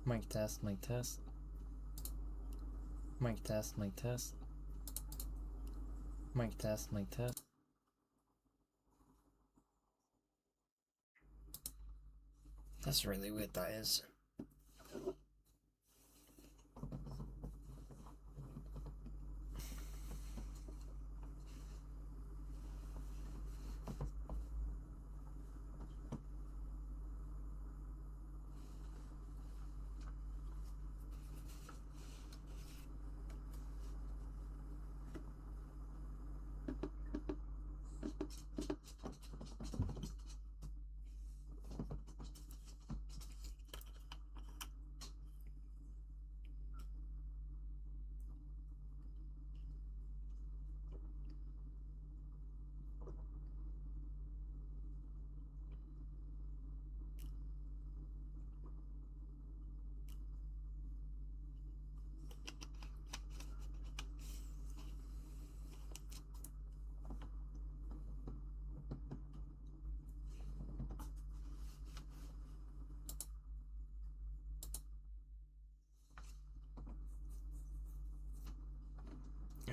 Mic test, mic test. Mic test, mic test. Mic test, mic test. That's really weird, that is.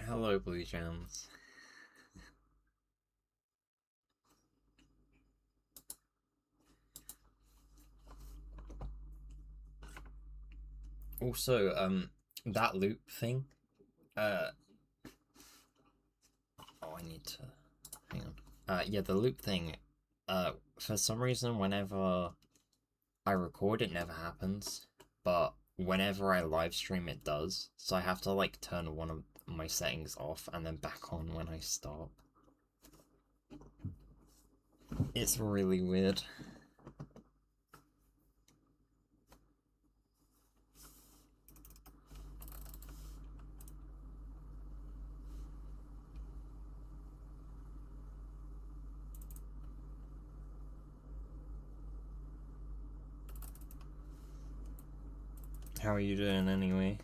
Hello, Blue Gems. Also, that loop thing, oh, I need to, hang on. Yeah, the loop thing, for some reason, whenever I record, it never happens, but whenever I live stream, it does, so I have to, like, turn one of my settings off and then back on when I start. It's really weird. How are you doing anyway?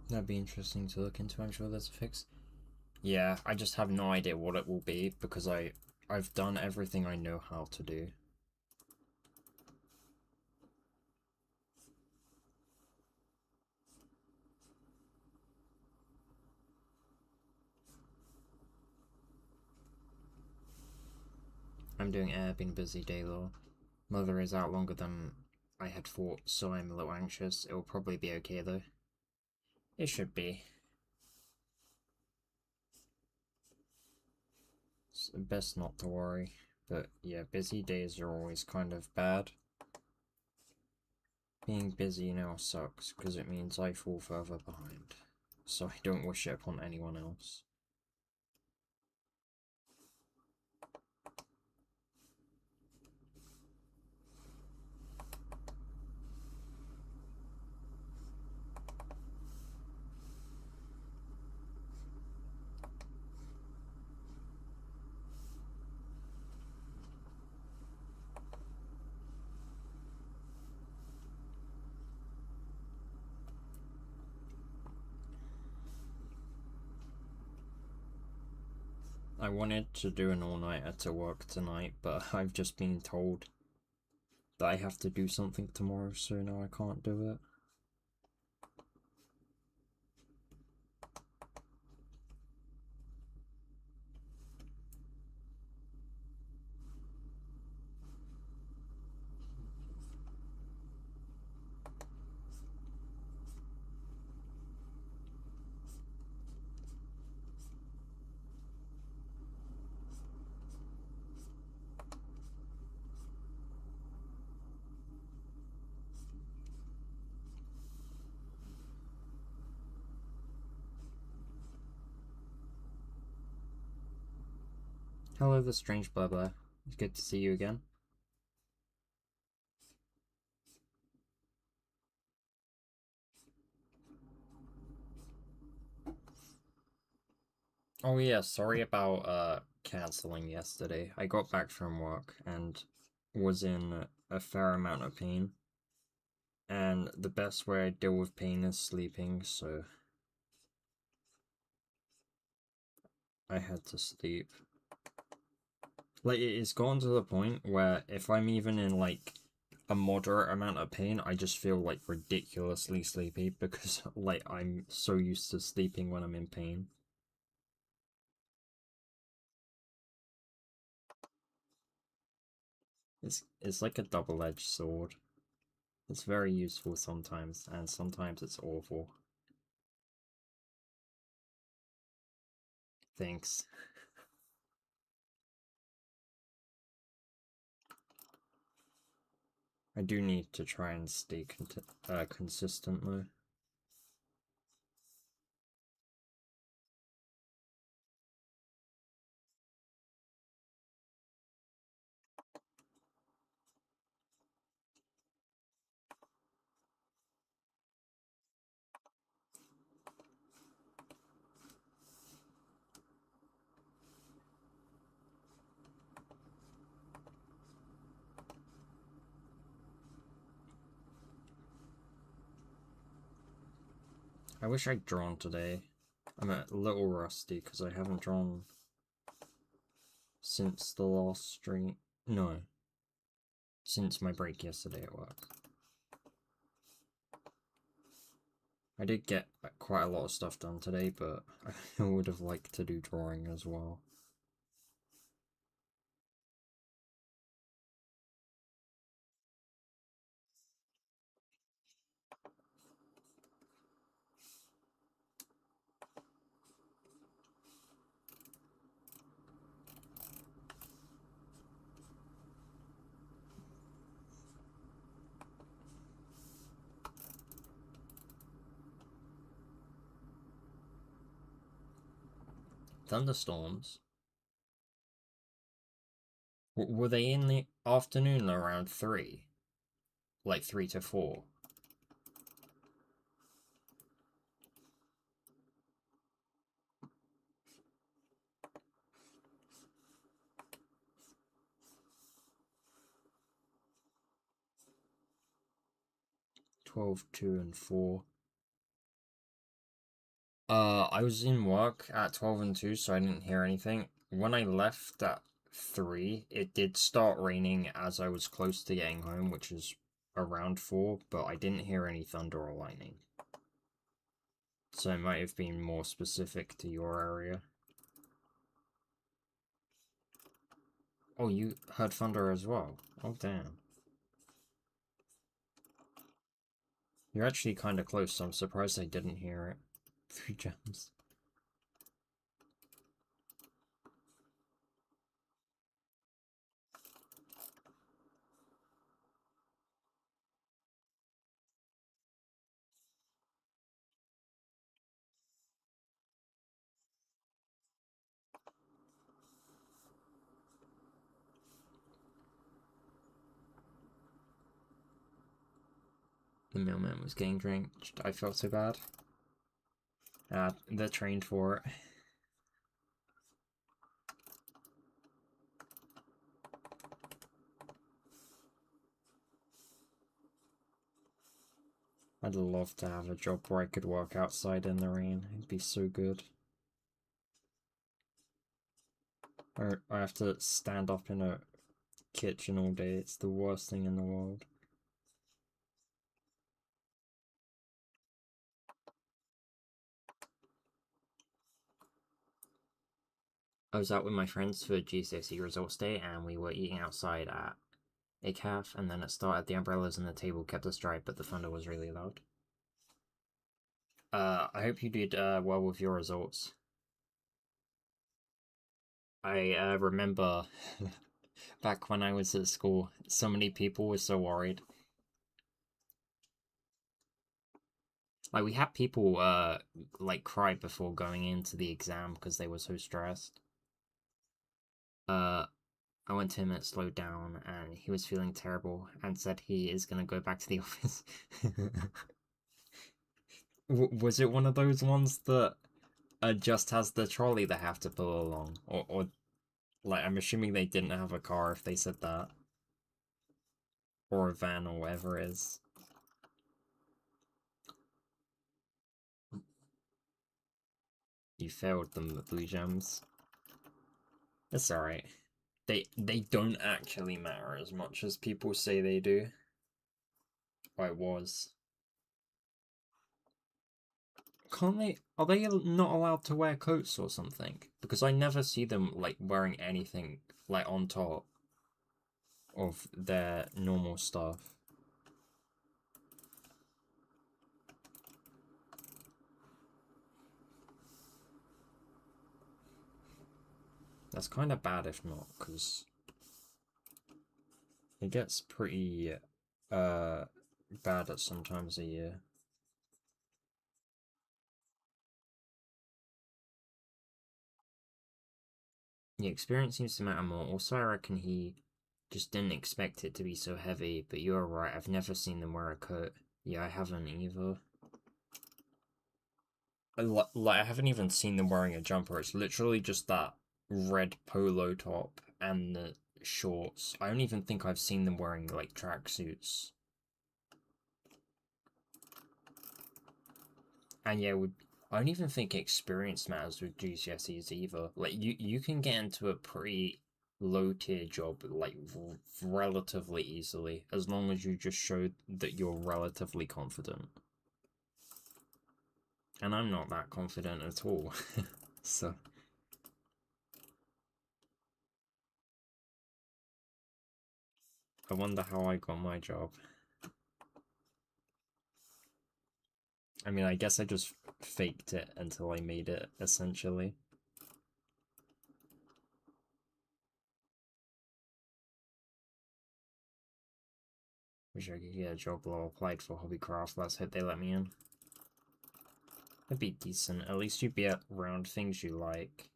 That'd be interesting to look into. I'm sure there's a fix. Yeah, I just have no idea what it will be because I've done everything I know how to do. I'm doing air, been a busy day though. Mother is out longer than I had thought, so I'm a little anxious. It will probably be okay though. It should be. It's best not to worry. But yeah, busy days are always kind of bad. Being busy now sucks because it means I fall further behind. So I don't wish it upon anyone else. I wanted to do an all-nighter to work tonight, but I've just been told that I have to do something tomorrow, so now I can't do it. Hello, the strange blah blah. It's good to see you again. Oh yeah, sorry about canceling yesterday. I got back from work and was in a fair amount of pain. And the best way I deal with pain is sleeping, so I had to sleep. Like, it's gotten to the point where if I'm even in, like, a moderate amount of pain, I just feel, like, ridiculously sleepy because, like, I'm so used to sleeping when I'm in pain. It's like a double-edged sword. It's very useful sometimes, and sometimes it's awful. Thanks. I do need to try and stay consistent though. I wish I'd drawn today. I'm a little rusty because I haven't drawn since the last stream. No, since my break yesterday at work. I did get quite a lot of stuff done today, but I would have liked to do drawing as well. Thunderstorms? Were they in the afternoon around 3? Like 3 to 4? 12, 2, and 4. I was in work at 12 and 2, so I didn't hear anything. When I left at 3, it did start raining as I was close to getting home, which is around 4, but I didn't hear any thunder or lightning. So it might have been more specific to your area. Oh, you heard thunder as well? Oh, damn. You're actually kind of close, so I'm surprised I didn't hear it. 3 gems. The mailman was getting drenched. I felt so bad. They're trained for it. I'd love to have a job where I could work outside in the rain. It'd be so good. Or I have to stand up in a kitchen all day. It's the worst thing in the world. I was out with my friends for GCSE results day and we were eating outside at a cafe, and then it started. The umbrellas and the table kept us dry, but the thunder was really loud. I hope you did well with your results. I remember back when I was at school, so many people were so worried. Like, we had people like cry before going into the exam because they were so stressed. I went to him and it slowed down, and he was feeling terrible and said he is gonna go back to the office. Was it one of those ones that just has the trolley they have to pull along, or like I'm assuming they didn't have a car if they said that, or a van or whatever it is. You failed them, the blue gems. It's alright. They don't actually matter as much as people say they do. Or it was. Can't they? Are they not allowed to wear coats or something? Because I never see them like wearing anything like on top of their normal stuff. That's kind of bad if not, because it gets pretty bad at some times a year. The experience seems to matter more. Also, I reckon he just didn't expect it to be so heavy, but you're right, I've never seen them wear a coat. Yeah, I haven't either. Like, I haven't even seen them wearing a jumper. It's literally just that red polo top and the shorts. I don't even think I've seen them wearing, like, tracksuits. And yeah, I don't even think experience matters with GCSEs either. Like, you can get into a pretty low tier job, like, relatively easily, as long as you just show that you're relatively confident. And I'm not that confident at all. So I wonder how I got my job. I mean, I guess I just faked it until I made it, essentially. Wish I could get a job while I applied for Hobbycraft. Let's hope they let me in. It'd be decent. At least you'd be around things you like.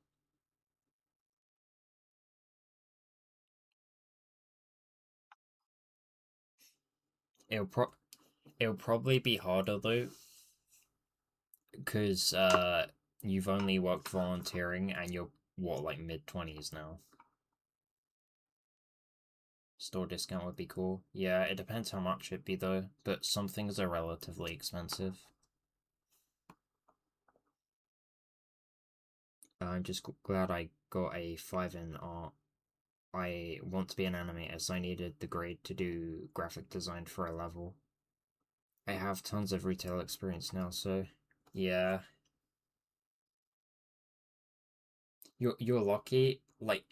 It'll probably be harder though, because you've only worked volunteering and you're what, like mid-20s now. Store discount would be cool. Yeah, it depends how much it'd be though, but some things are relatively expensive. I'm just glad I got a 5 in art. I want to be an animator, so I needed the grade to do graphic design for a level. I have tons of retail experience now, so yeah. You're lucky. Like,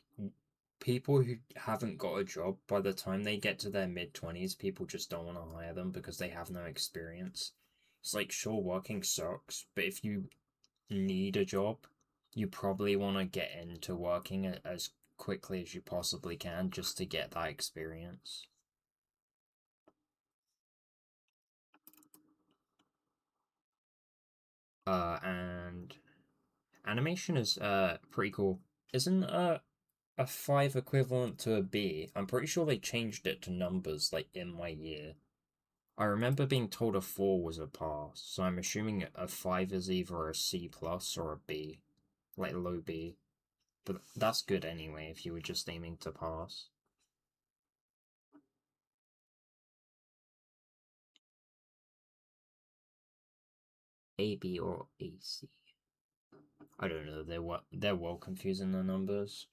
people who haven't got a job, by the time they get to their mid-20s, people just don't want to hire them because they have no experience. It's like, sure, working sucks, but if you need a job, you probably want to get into working as quickly as you possibly can just to get that experience. And animation is pretty cool. Isn't a 5 equivalent to a B? I'm pretty sure they changed it to numbers like in my year. I remember being told a 4 was a pass, so I'm assuming a 5 is either a C plus or a B, like low B. But that's good anyway if you were just aiming to pass. A, B, or A, C. I don't know. They're well confusing the numbers.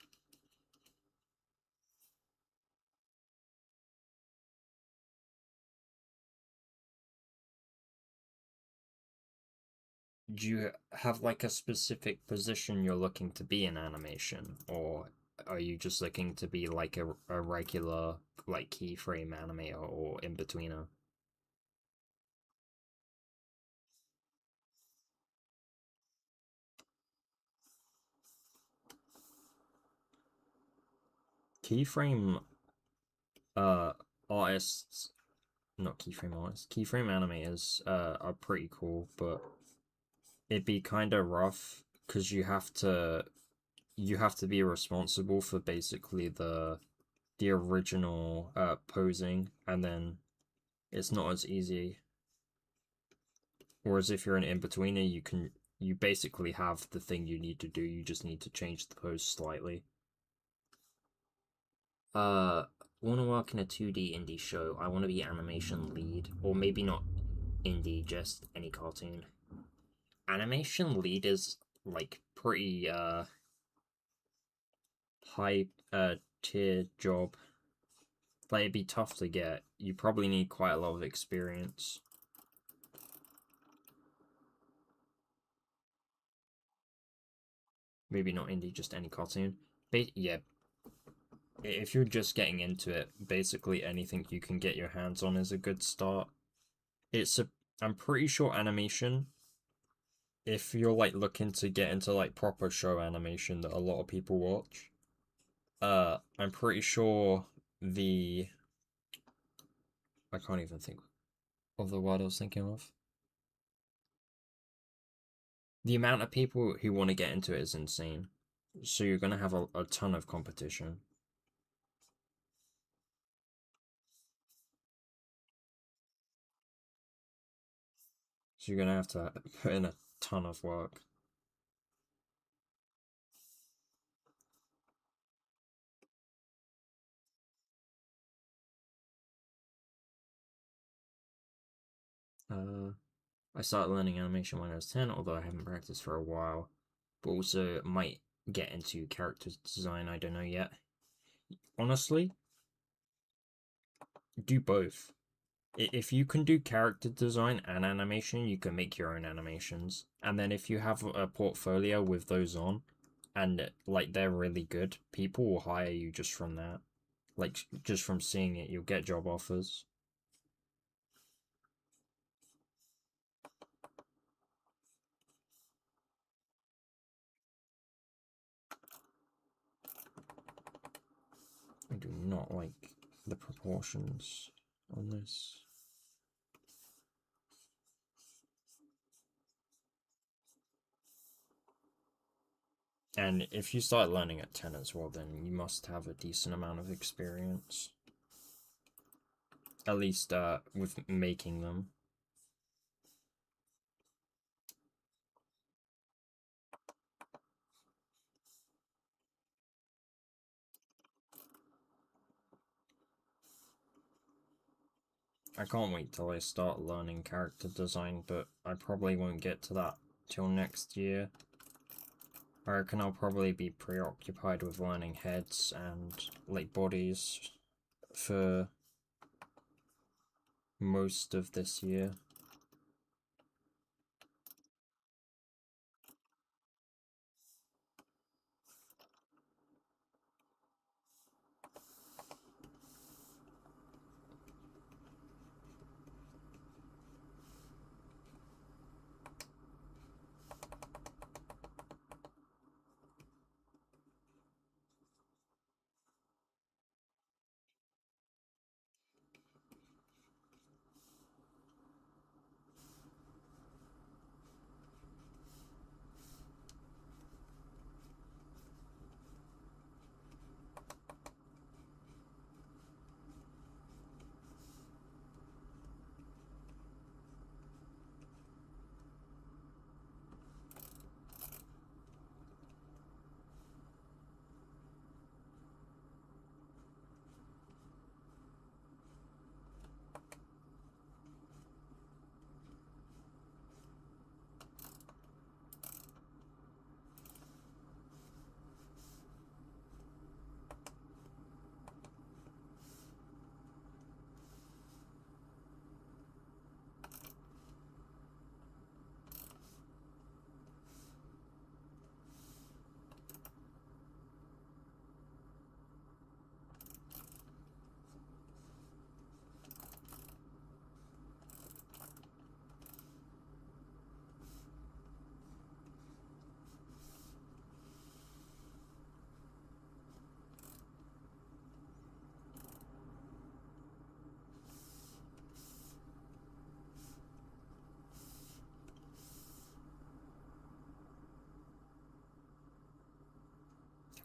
Do you have like a specific position you're looking to be in animation, or are you just looking to be like a regular like keyframe animator or in betweener? Keyframe uh artists, not keyframe artists, keyframe animators are pretty cool, but it'd be kind of rough because you have to be responsible for basically the original posing, and then it's not as easy. Whereas if you're an in-betweener, you can You basically have the thing you need to do, you just need to change the pose slightly. Want to work in a 2D indie show. I want to be animation lead, or maybe not indie, just any cartoon. Animation lead is like pretty high tier job. Like it'd be tough to get. You probably need quite a lot of experience. Maybe not indie, just any cartoon. Yeah, if you're just getting into it, basically anything you can get your hands on is a good start. I'm pretty sure animation, if you're like looking to get into like proper show animation that a lot of people watch, I'm pretty sure I can't even think of the word I was thinking of. The amount of people who want to get into it is insane. So you're gonna have a ton of competition. So you're gonna have to put in a ton of work. I started learning animation when I was 10, although I haven't practiced for a while. But also might get into character design, I don't know yet. Honestly, do both. If you can do character design and animation, you can make your own animations. And then if you have a portfolio with those on, and like they're really good, people will hire you just from that. Like just from seeing it, you'll get job offers. I do not like the proportions on this. And if you start learning at 10 as well, then you must have a decent amount of experience. At least with making them. I can't wait till I start learning character design, but I probably won't get to that till next year. I reckon I'll probably be preoccupied with learning heads and like bodies for most of this year.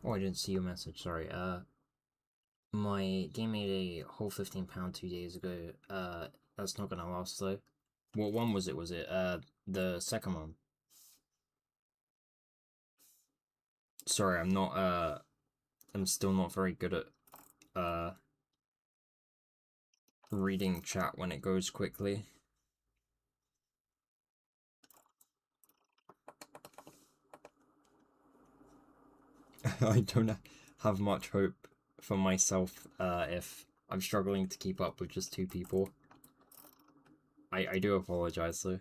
Oh, I didn't see your message, sorry. My game made a whole £15 2 days ago. That's not gonna last though. What one was it? Was it the second one? Sorry, I'm still not very good at reading chat when it goes quickly. I don't have much hope for myself if I'm struggling to keep up with just two people. I do apologize though.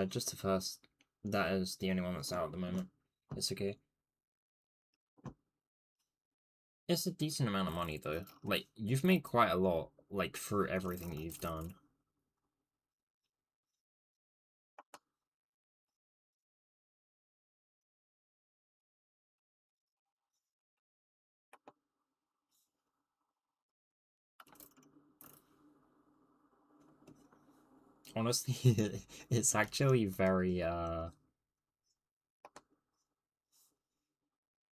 Just the first. That is the only one that's out at the moment. It's okay. It's a decent amount of money though. Like, you've made quite a lot, like, through everything you've done. Honestly, it's actually very,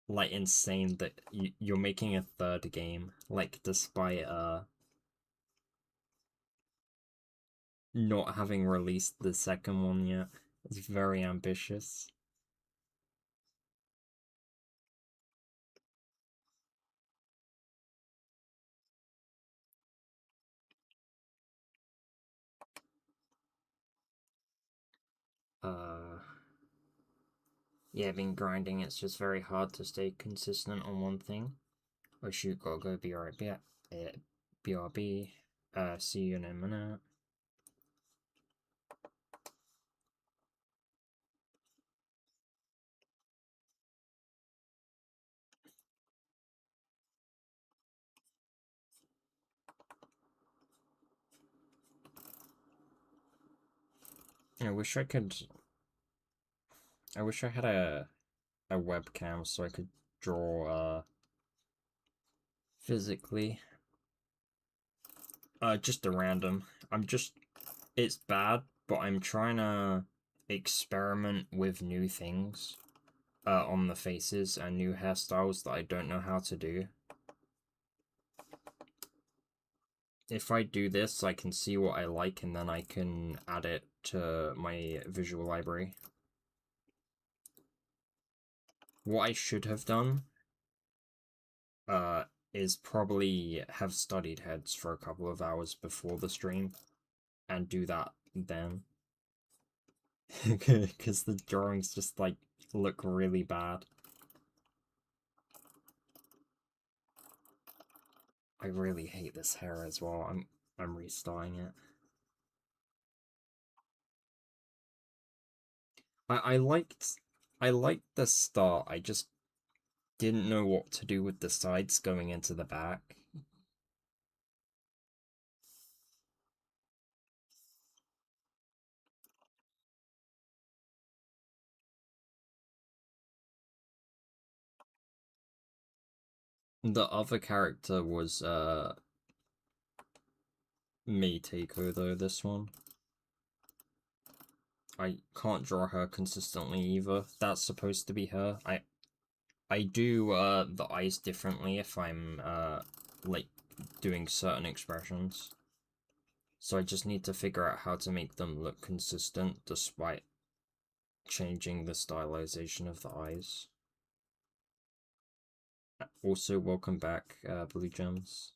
like, insane that you're making a third game, like, despite, not having released the second one yet. It's very ambitious. Uh, yeah, been grinding. It's just very hard to stay consistent on one thing. Oh shoot, gotta go. Be right back. BRB. See you in a minute. I wish I could. I wish I had a webcam so I could draw physically. Just a random. I'm just. It's bad, but I'm trying to experiment with new things on the faces and new hairstyles that I don't know how to do. If I do this, I can see what I like and then I can add it to my visual library. What I should have done uh, is probably have studied heads for a couple of hours before the stream and do that then. Because the drawings just like look really bad. I really hate this hair as well. I'm restyling it. I liked the start. I just didn't know what to do with the sides going into the back. The other character was Meiteko though, this one. I can't draw her consistently either. That's supposed to be her. I do the eyes differently if I'm like doing certain expressions. So I just need to figure out how to make them look consistent despite changing the stylization of the eyes. Also, welcome back, Blue Gems.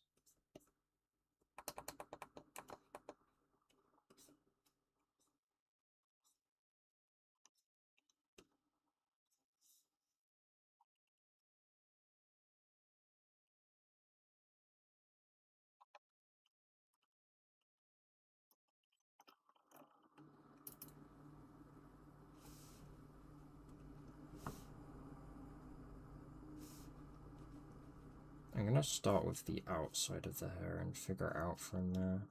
I'm gonna start with the outside of the hair and figure it out from there.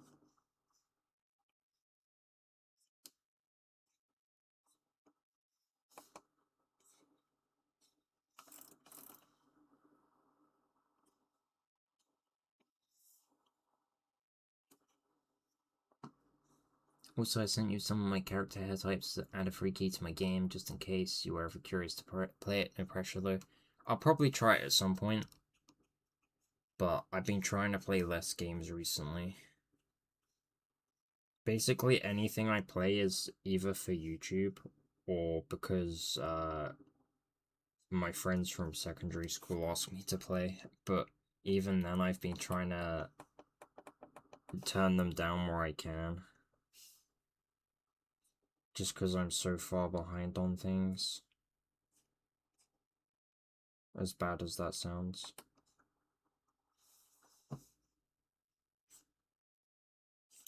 Also, I sent you some of my character hair types and a free key to my game, just in case you were ever curious to play it. No pressure though. I'll probably try it at some point, but I've been trying to play less games recently. Basically, anything I play is either for YouTube or because my friends from secondary school ask me to play, but even then I've been trying to turn them down where I can. Just because I'm so far behind on things. As bad as that sounds.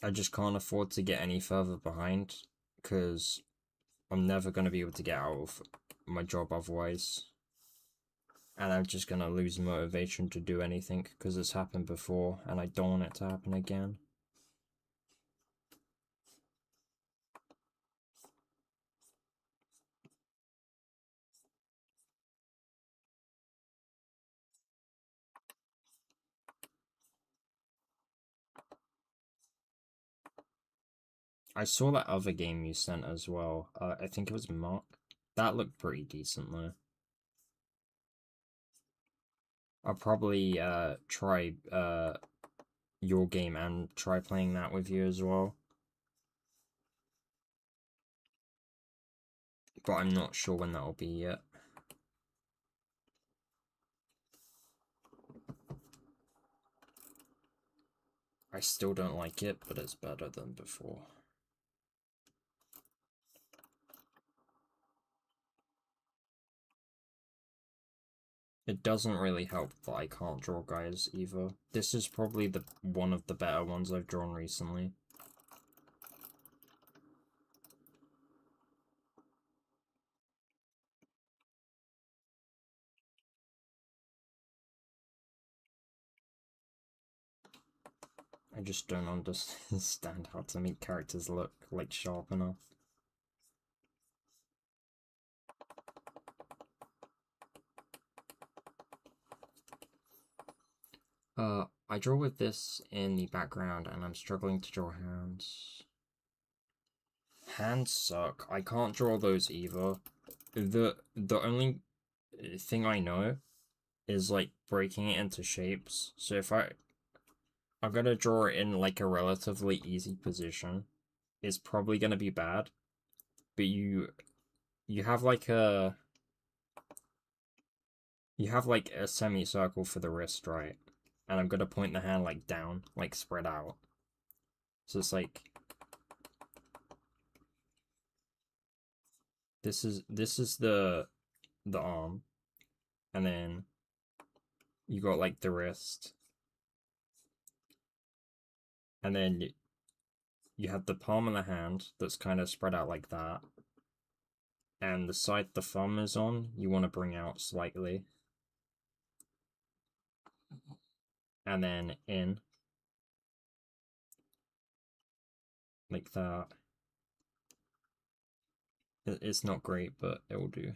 I just can't afford to get any further behind, because I'm never going to be able to get out of my job otherwise. And I'm just going to lose motivation to do anything, because it's happened before, and I don't want it to happen again. I saw that other game you sent as well. I think it was Mark. That looked pretty decent though. I'll probably try your game and try playing that with you as well. But I'm not sure when that'll be yet. I still don't like it, but it's better than before. It doesn't really help that I can't draw guys either. This is probably the one of the better ones I've drawn recently. I just don't understand how to make characters look like sharp enough. I draw with this in the background and I'm struggling to draw hands. Hands suck. I can't draw those either. The only thing I know is like breaking it into shapes. So if I'm gonna draw it in like a relatively easy position, it's probably gonna be bad. But you have like a semicircle for the wrist, right? And I'm gonna point the hand like down, like spread out. So it's like this is the arm, and then you got like the wrist, and then you have the palm of the hand that's kind of spread out like that, and the side the thumb is on, you want to bring out slightly, and then in like that. It's not great, but it will do.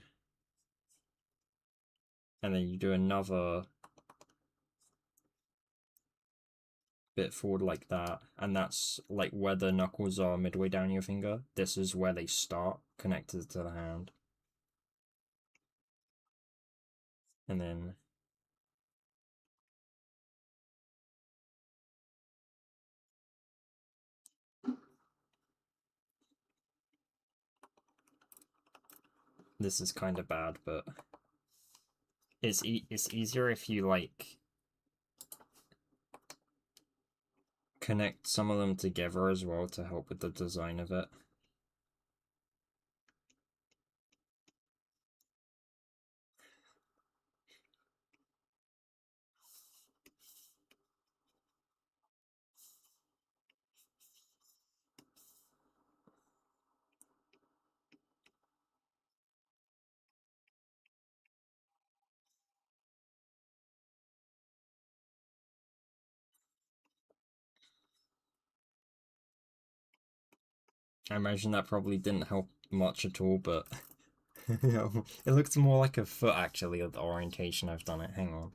And then you do another bit forward like that, and that's like where the knuckles are midway down your finger. This is where they start, connected to the hand. And then this is kind of bad, but it's easier if you like connect some of them together as well to help with the design of it. I imagine that probably didn't help much at all, but it looks more like a foot actually, the orientation I've done it. Hang on.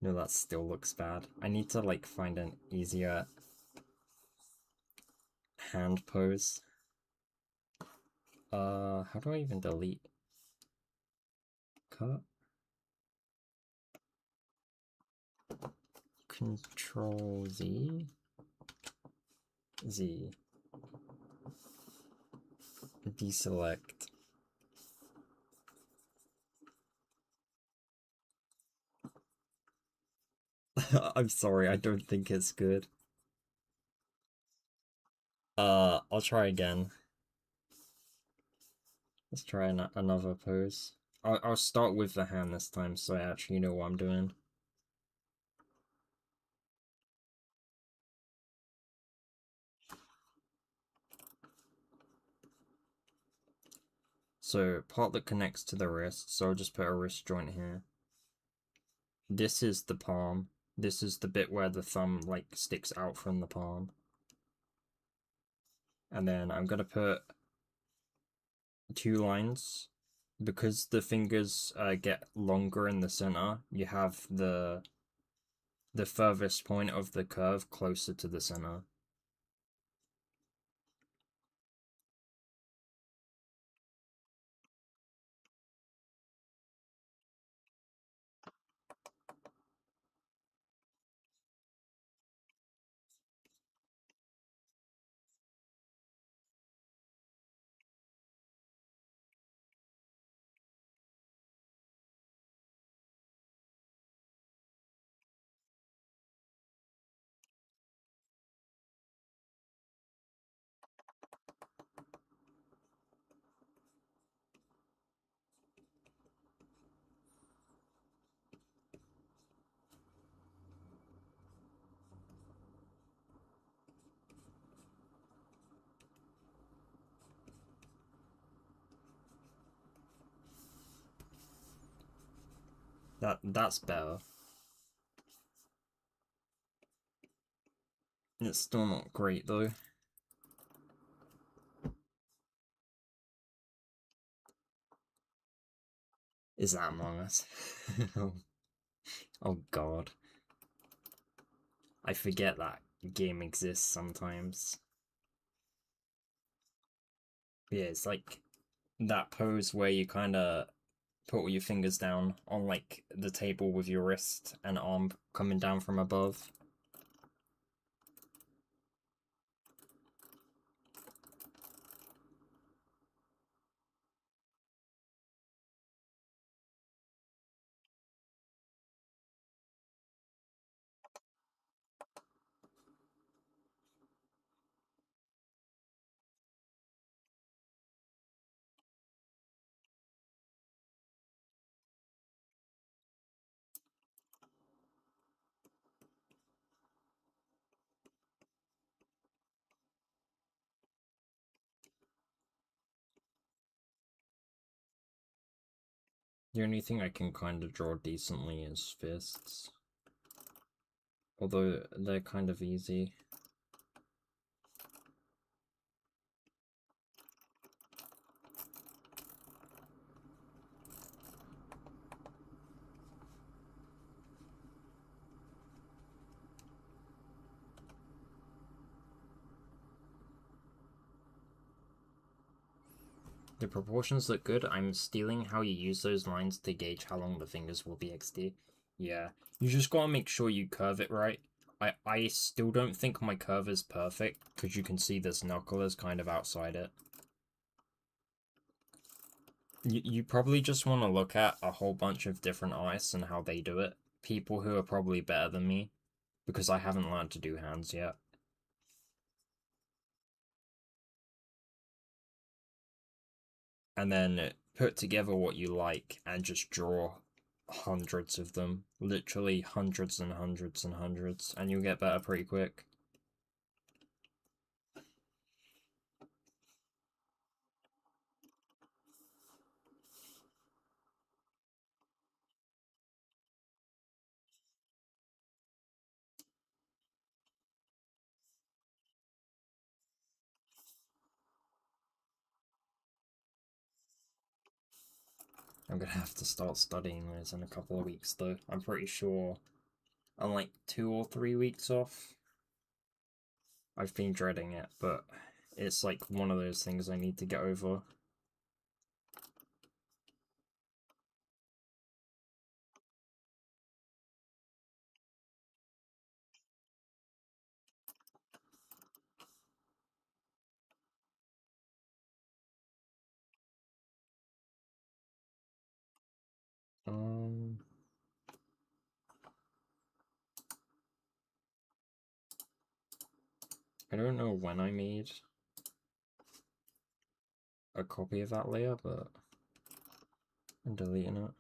No, that still looks bad. I need to like find an easier hand pose. How do I even delete? Cut? Control Z? Z. Deselect. I'm sorry, I don't think it's good. I'll try again. Let's try another pose. I'll start with the hand this time so I actually know what I'm doing. So, part that connects to the wrist, so I'll just put a wrist joint here. This is the palm. This is the bit where the thumb, like, sticks out from the palm. And then I'm gonna put 2 lines. Because the fingers get longer in the center, you have the furthest point of the curve closer to the center. That's better. It's still not great though. Is that Among Us? Oh god. I forget that game exists sometimes. Yeah, it's like that pose where you kind of put all your fingers down on like the table with your wrist and arm coming down from above. The only thing I can kind of draw decently is fists. Although they're kind of easy. The proportions look good. I'm stealing how you use those lines to gauge how long the fingers will be XD. Yeah, you just gotta make sure you curve it right. I still don't think my curve is perfect, because you can see this knuckle is kind of outside it. You probably just want to look at a whole bunch of different artists and how they do it. People who are probably better than me, because I haven't learned to do hands yet. And then put together what you like and just draw hundreds of them. Literally hundreds and hundreds and hundreds, and you'll get better pretty quick. I'm gonna have to start studying this in a couple of weeks though. I'm pretty sure on like 2 or 3 weeks off. I've been dreading it, but it's like one of those things I need to get over. Um, I don't know when I made a copy of that layer, but I'm deleting it.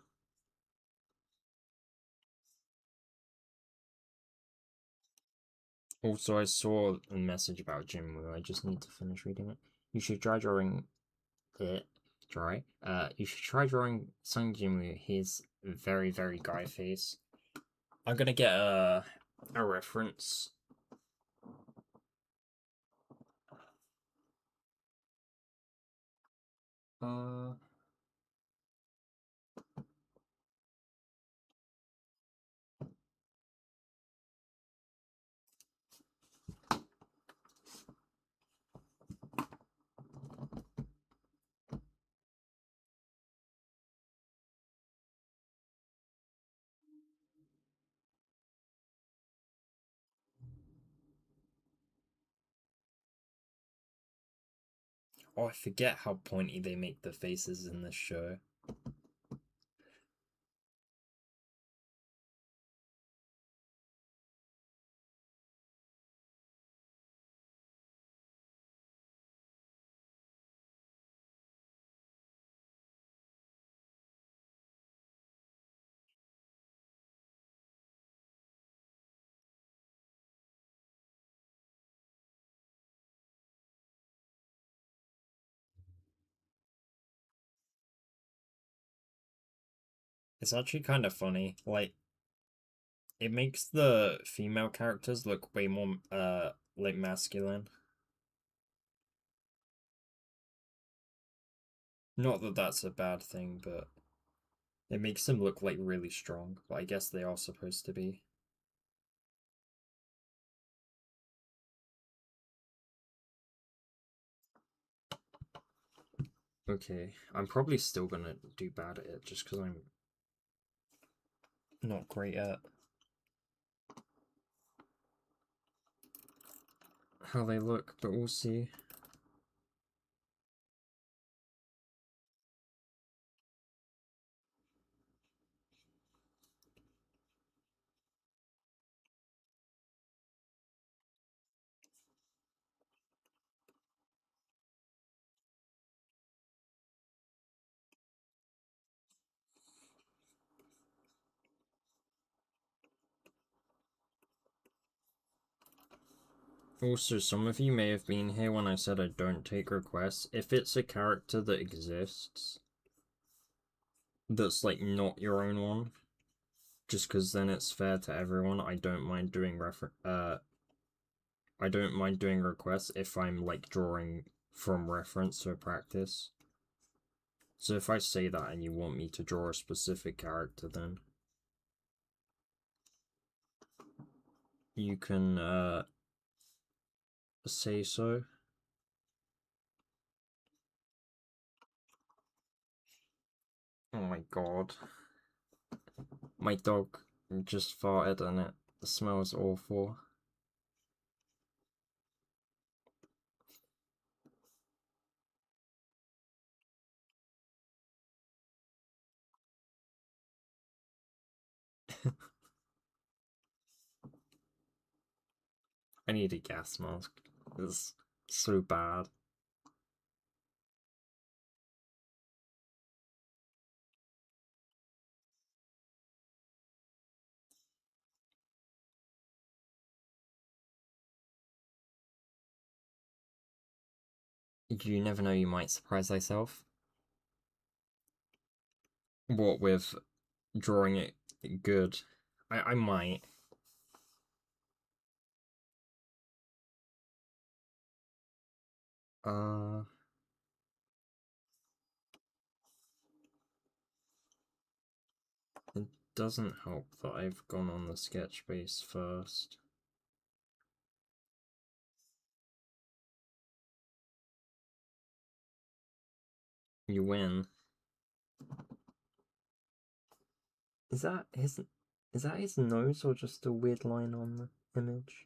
Also, I saw a message about Jinwoo. I just need to finish reading it. You should try drawing it. You should try drawing Sung Jinwoo. He's very, very guy face. I'm gonna get a reference. Uh, oh, I forget how pointy they make the faces in this show. It's actually kind of funny. Like, it makes the female characters look way more like masculine. Not that that's a bad thing, but it makes them look like really strong. But I guess they are supposed to be. Okay, I'm probably still gonna do bad at it just because I'm not great at how they look, but we'll see. Also, some of you may have been here when I said I don't take requests. If it's a character that exists, that's like not your own one, just because then it's fair to everyone, I don't mind doing I don't mind doing requests if I'm like drawing from reference to a practice. So if I say that and you want me to draw a specific character, then you can say so. Oh my god. My dog just farted and it smells awful. I need a gas mask. It's so bad. You never know, you might surprise thyself. What with drawing it good? I might. Uh, doesn't help that I've gone on the sketch base first. You win. Is that his nose or just a weird line on the image?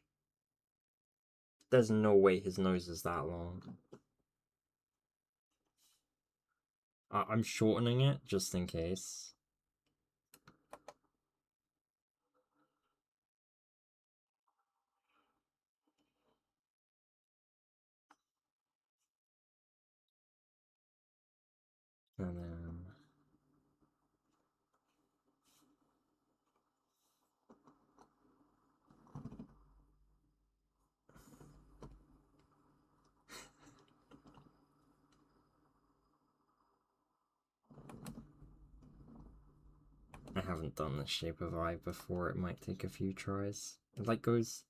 There's no way his nose is that long. I'm shortening it just in case. And then I haven't done the shape of eye before, it might take a few tries. It like goes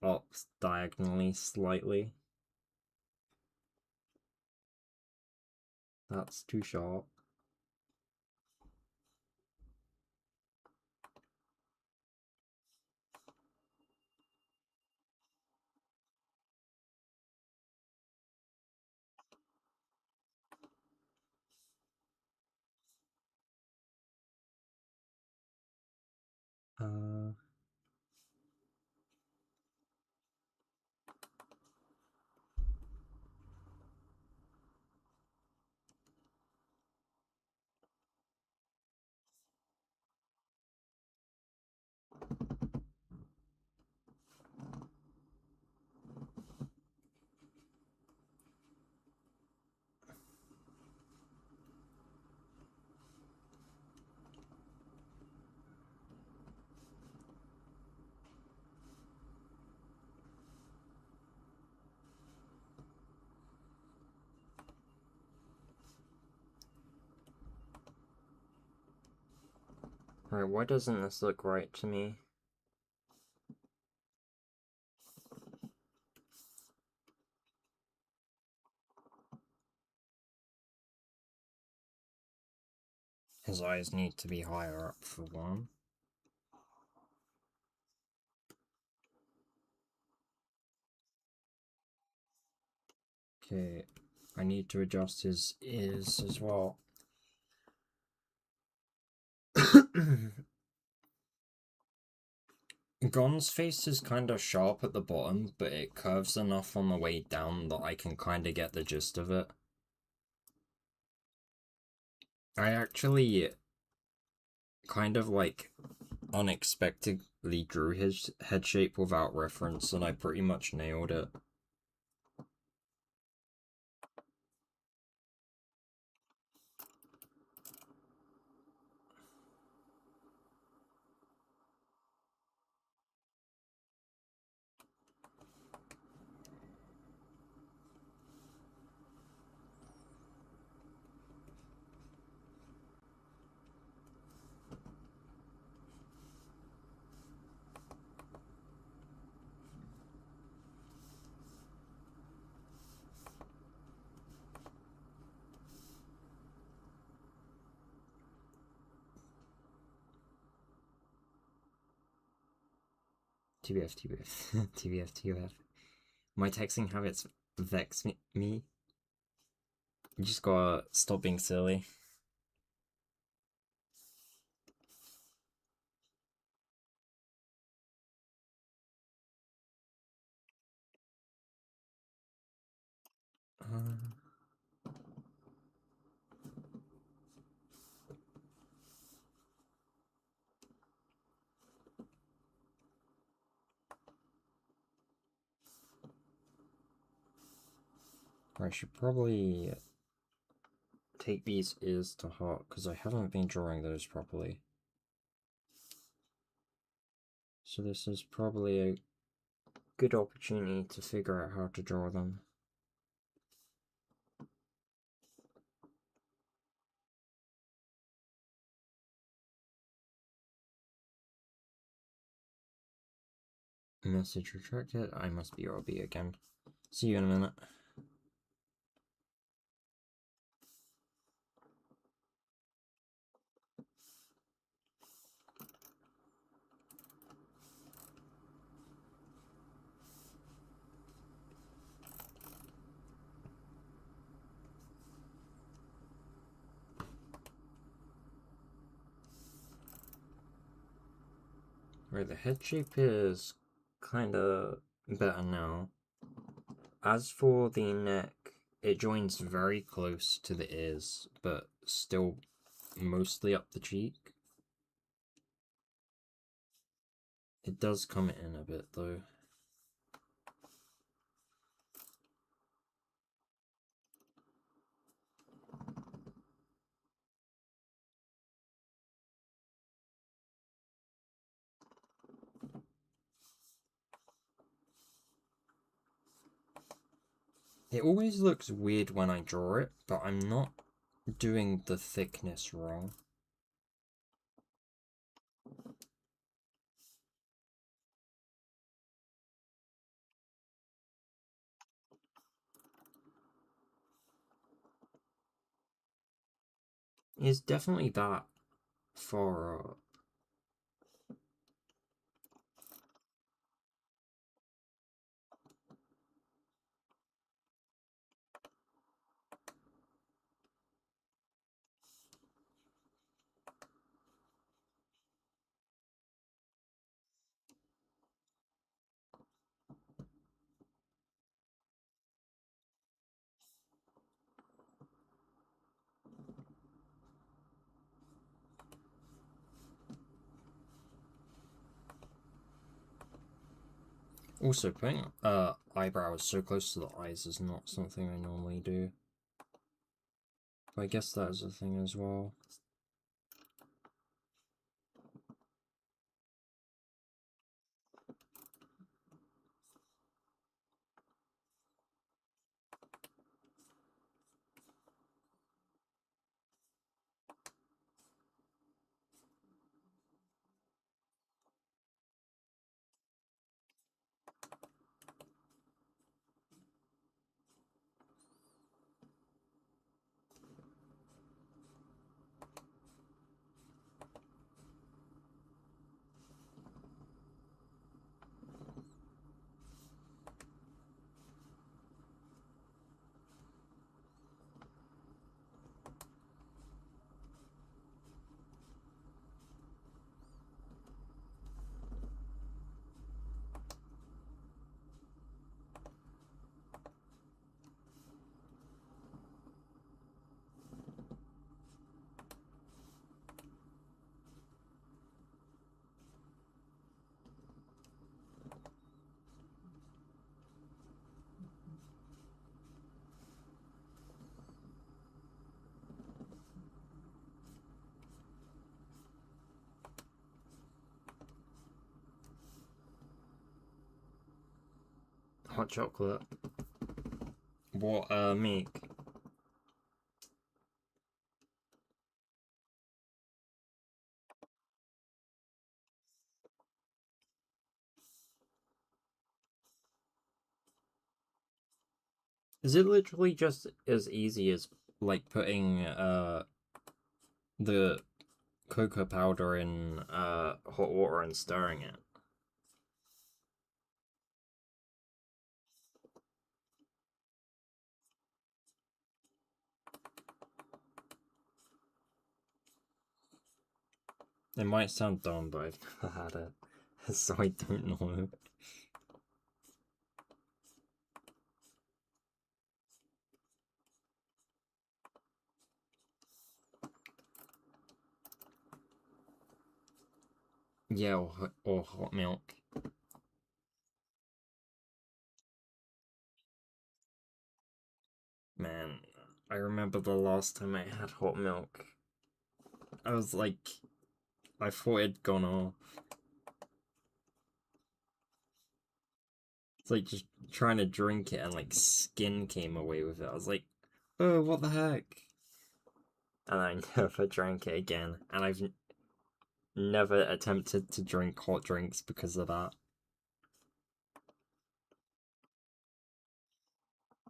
up diagonally slightly. That's too sharp. Uh, Alright, why doesn't this look right to me? His eyes need to be higher up for one. Okay, I need to adjust his ears as well. Gon's face is kind of sharp at the bottom, but it curves enough on the way down that I can kind of get the gist of it. I actually kind of like unexpectedly drew his head shape without reference, and I pretty much nailed it. TBF, TBF, TBF, TBF. My texting habits vex me. You just gotta stop being silly. I should probably take these ears to heart, because I haven't been drawing those properly. So this is probably a good opportunity to figure out how to draw them. Message retracted. I must be RB again. See you in a minute. Right, the head shape is kinda better now. As for the neck, it joins very close to the ears, but still mostly up the cheek. It does come in a bit though. It always looks weird when I draw it, but I'm not doing the thickness wrong. It's definitely that far up. Also, putting eyebrows so close to the eyes is not something I normally do. But I guess that is a thing as well. Hot chocolate. What, Meek? Is it literally just as easy as, like, putting, the cocoa powder in, hot water and stirring it? It might sound dumb, but I've never had it, so I don't know. Yeah, or hot milk. Man, I remember the last time I had hot milk. I was like, I thought it'd gone off. It's like just trying to drink it and like skin came away with it. I was like, oh, what the heck? And I never drank it again. And I've never attempted to drink hot drinks because of that.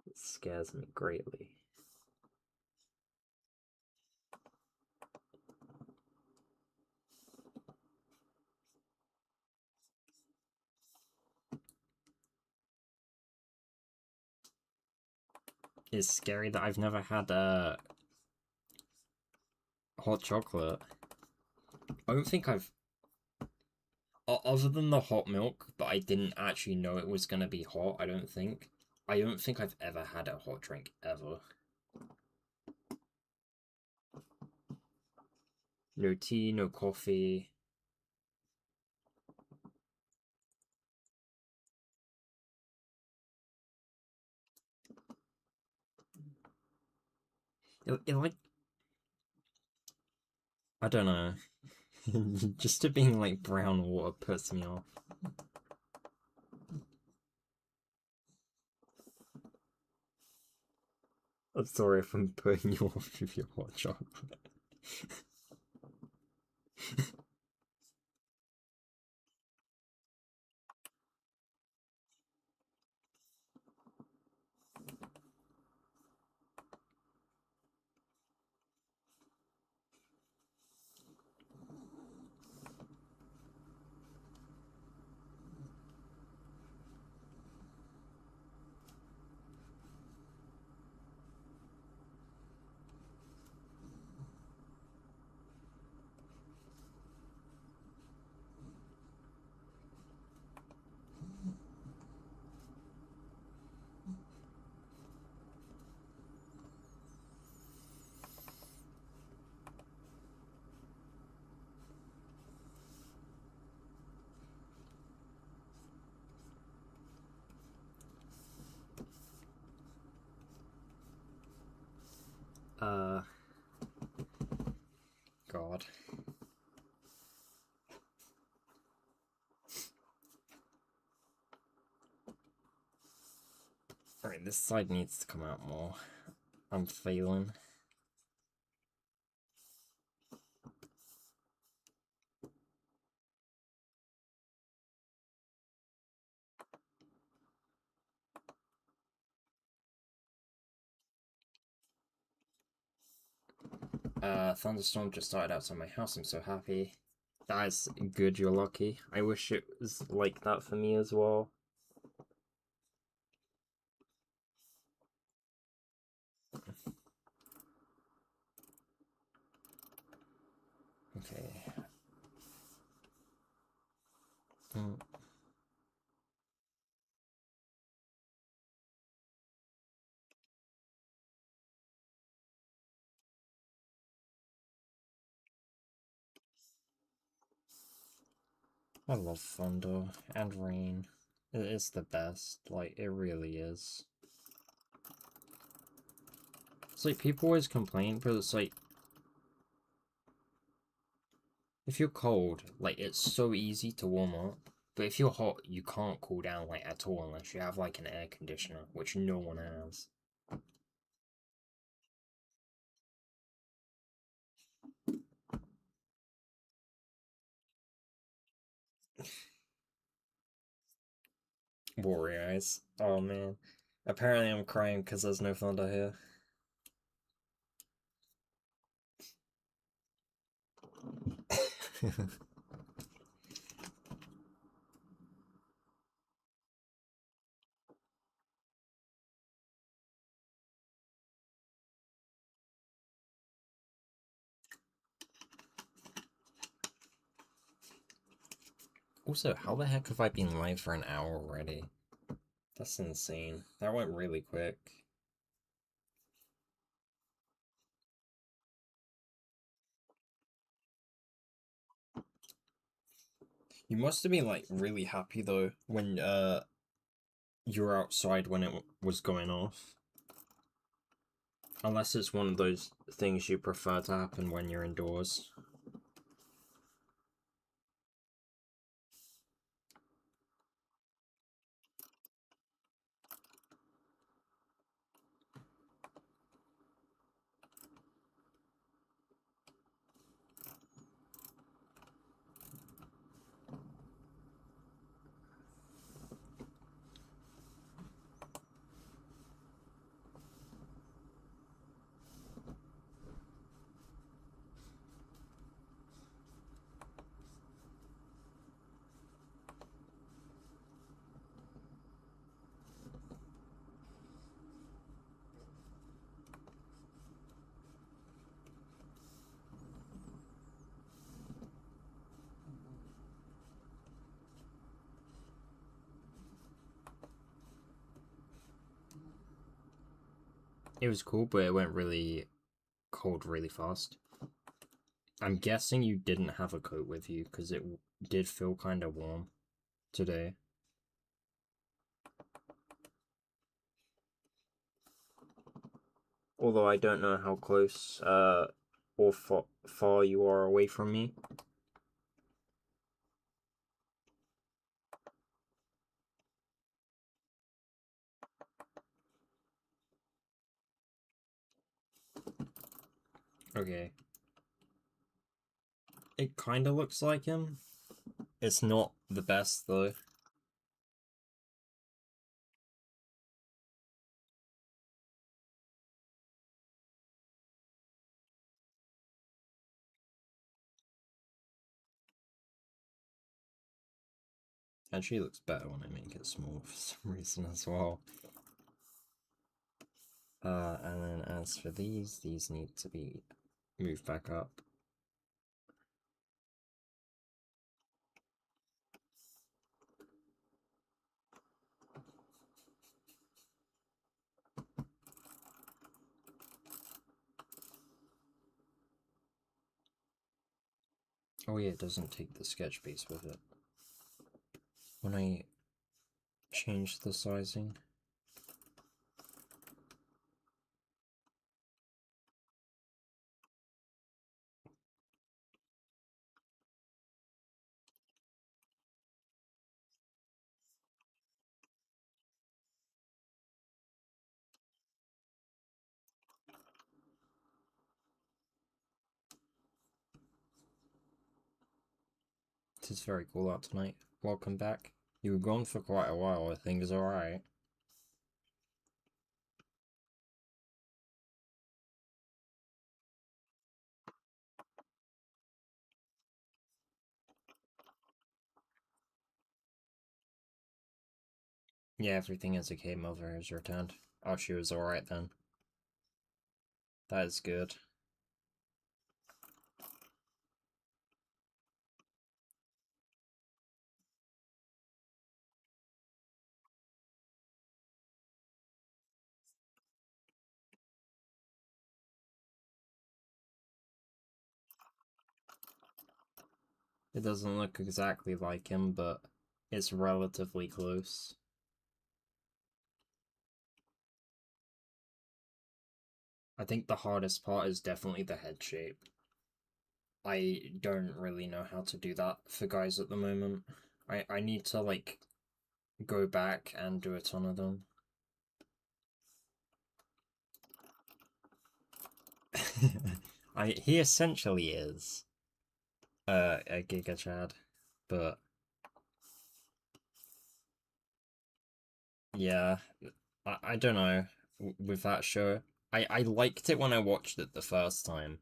It scares me greatly. It's scary that I've never had a hot chocolate. I don't think I've. Other than the hot milk, but I didn't actually know it was gonna be hot, I don't think. I don't think I've ever had a hot drink, ever. No tea, no coffee. It like, I don't know. Just it being like brown water puts me off. I'm sorry if I'm putting you off with your hot chocolate. Uh, God. Alright, this side needs to come out more. I'm failing. Thunderstorm just started outside my house. I'm so happy. That is good, you're lucky. I wish it was like that for me as well. Okay. Mm. I love thunder and rain. It's the best, like, it really is. It's like, people always complain, but it's like, if you're cold, like, it's so easy to warm up. But if you're hot, you can't cool down, like, at all unless you have, like, an air conditioner, which no one has. Warrior eyes. Oh, man. Apparently I'm crying because there's no thunder here. Also, how the heck have I been live for an hour already? That's insane. That went really quick. You must have been like really happy though when you were outside when it was going off. Unless it's one of those things you prefer to happen when you're indoors. It was cool, but it went really cold really fast. I'm guessing you didn't have a coat with you because it did feel kind of warm today. Although I don't know how close or far you are away from me. Okay. It kind of looks like him. It's not the best though. Actually, it looks better when I make it small for some reason as well. And then as for these need to be moved back up. Oh yeah, it doesn't take the sketch base with it. When I change the sizing. This is very cool out tonight. Welcome back. You were gone for quite a while, I think is alright. Yeah, everything is okay. Mother has returned. Oh, she was alright then. That is good. It doesn't look exactly like him, but it's relatively close. I think the hardest part is definitely the head shape. I don't really know how to do that for guys at the moment. I need to, like, go back and do a ton of them. He essentially is a Giga Chad, but yeah, I don't know with that show. I liked it when I watched it the first time,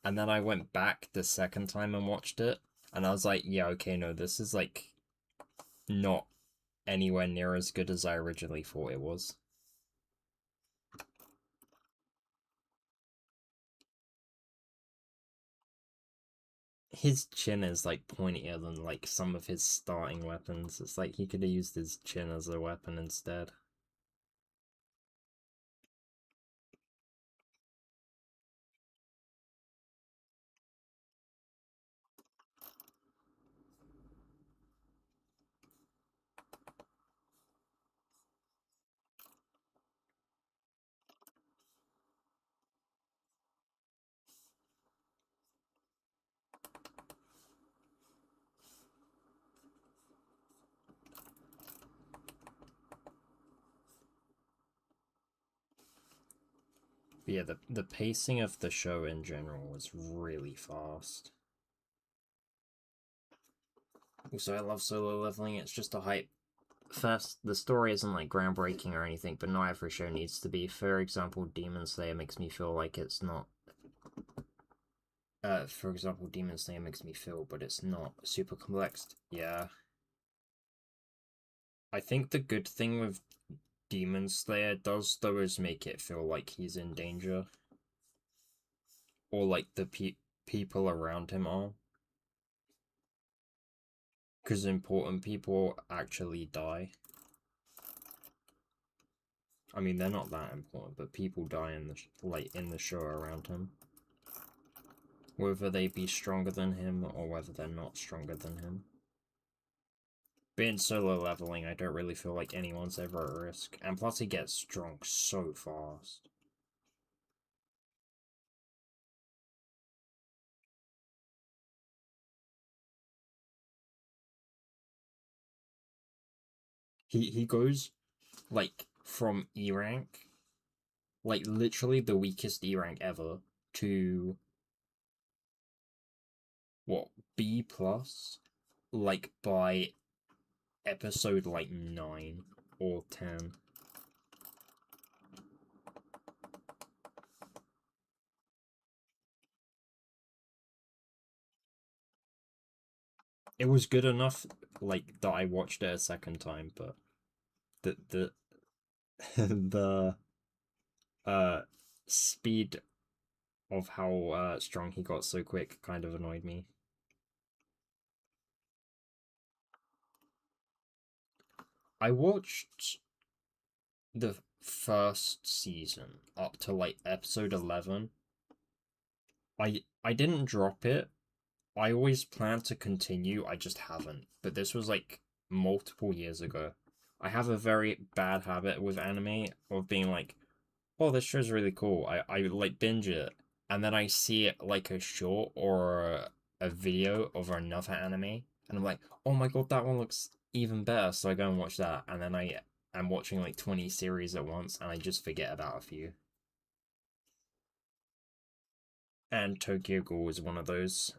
and then I went back the second time and watched it, and I was like, yeah, okay, no, this is like not anywhere near as good as I originally thought it was. His chin is like pointier than like some of his starting weapons. It's like he could have used his chin as a weapon instead. But yeah, the pacing of the show in general was really fast. Also, I love solo leveling. It's just a hype. First, the story isn't like groundbreaking or anything, but not every show needs to be. For example, Demon Slayer makes me feel like it's not. For example, Demon Slayer makes me feel, but it's not super complex. Yeah, I think the good thing with Demon Slayer does though is make it feel like he's in danger, or like the people around him are, because important people actually die. I mean, they're not that important, but people die in the in the show around him. Whether they be stronger than him or whether they're not stronger than him. Being solo leveling, I don't really feel like anyone's ever at risk. And plus he gets strong so fast. He goes, like, from E rank, like, literally the weakest E rank ever, to, what, B plus? Like, by episode, like, 9 or 10. It was good enough, like, that I watched it a second time, but the the speed of how strong he got so quick kind of annoyed me. I watched the first season up to like episode 11. I didn't drop it. I always plan to continue, I just haven't. But this was like multiple years ago. I have a very bad habit with anime of being like, oh, this show's really cool. I like binge it, and then I see it like a short or a video of another anime, and I'm like, oh my god, that one looks even better. So I go and watch that, and then I am watching like 20 series at once, and I just forget about a few. And Tokyo Ghoul is one of those.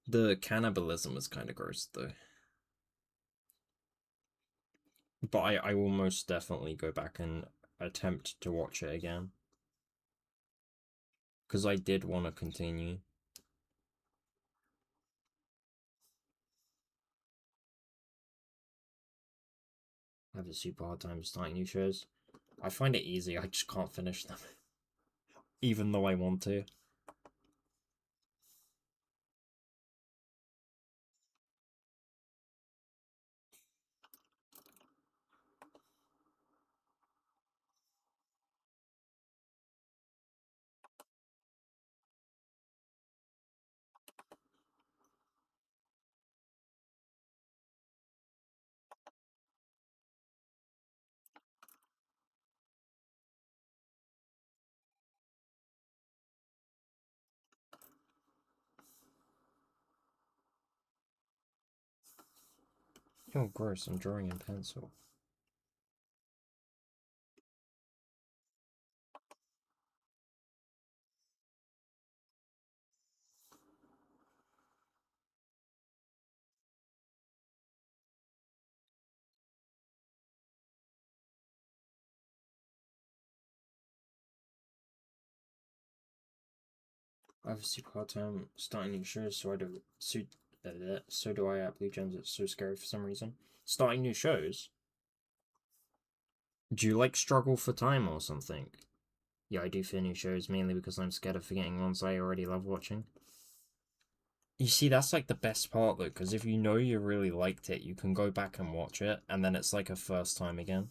The cannibalism is kind of gross though, but I will most definitely go back and attempt to watch it again because I did want to continue. I have a super hard time starting new shows. I find it easy, I just can't finish them. Even though I want to. Oh, gross, I'm drawing in pencil. I have a super hard time starting new shows, so do I at Blue Gems. It's so scary for some reason. Starting new shows? Do you like struggle for time or something? Yeah, I do for new shows mainly because I'm scared of forgetting ones I already love watching. You see, that's like the best part though, because if you know you really liked it, you can go back and watch it, and then it's like a first time again.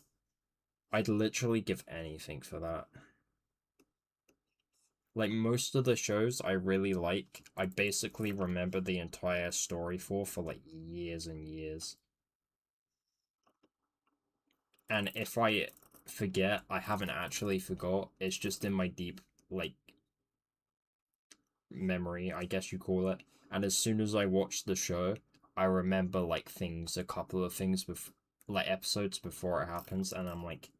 I'd literally give anything for that. Like most of the shows I really like, I basically remember the entire story for like years and years. And if I forget, I haven't actually forgot. It's just in my deep like memory, I guess you call it. And as soon as I watch the show, I remember like things, a couple of things before, like episodes before it happens, and I'm like,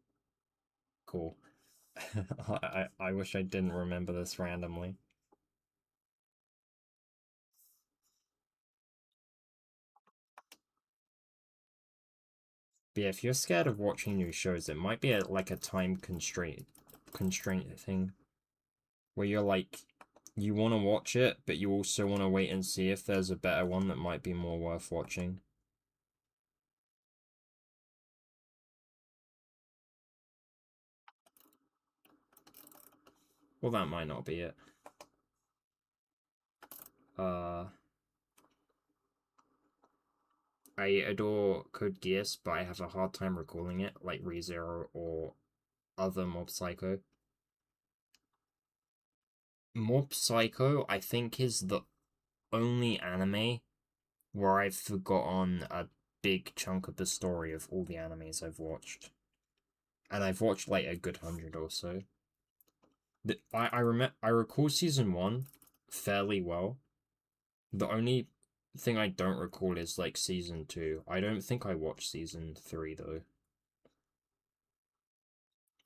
cool. I wish I didn't remember this randomly. But yeah, if you're scared of watching new shows, it might be like a time constraint thing where you're like you want to watch it, but you also want to wait and see if there's a better one that might be more worth watching. Well, that might not be it. Uh, I adore Code Geass, but I have a hard time recalling it, like ReZero or other Mob Psycho. Mob Psycho, I think, is the only anime where I've forgotten a big chunk of the story of all the animes I've watched. And I've watched like a good 100 or so. I recall season 1 fairly well. The only thing I don't recall is like season 2. I don't think I watched season 3 though.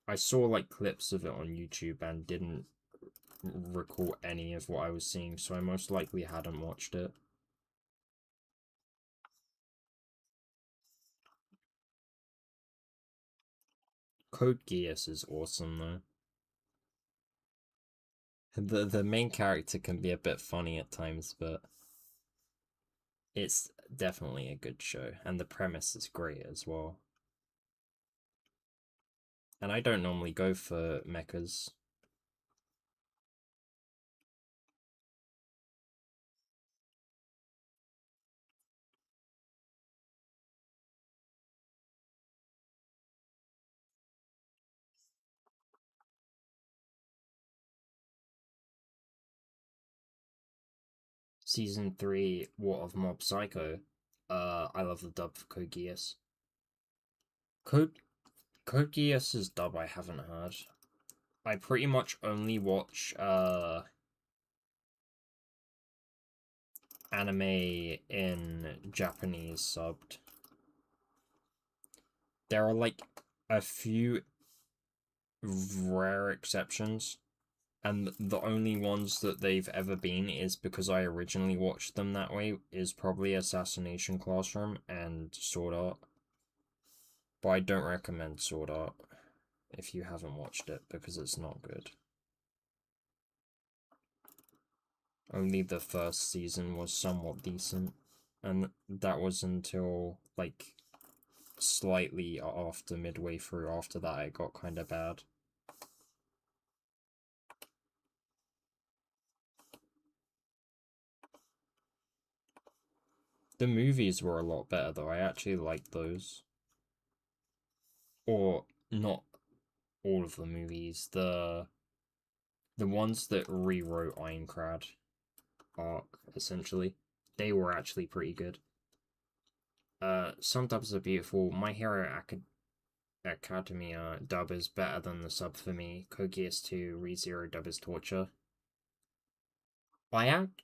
I saw like clips of it on YouTube and didn't recall any of what I was seeing, so I most likely hadn't watched it. Code Geass is awesome though. The main character can be a bit funny at times, but it's definitely a good show, and the premise is great as well. And I don't normally go for mechas. Season 3, What of Mob Psycho. I love the dub for Code Geass. Code Code Geass's dub I haven't heard. I pretty much only watch anime in Japanese subbed. There are like a few rare exceptions, and the only ones that they've ever been is because I originally watched them that way, is probably Assassination Classroom and Sword Art. But I don't recommend Sword Art if you haven't watched it because it's not good. Only the first season was somewhat decent, and that was until like slightly after midway through. After that, it got kind of bad. The movies were a lot better though. I actually liked those. Or not all of the movies. The ones that rewrote Aincrad arc essentially. They were actually pretty good. Some dubs are beautiful. My Hero Academia dub is better than the sub for me. Code Geass 2 ReZero dub is torture. I act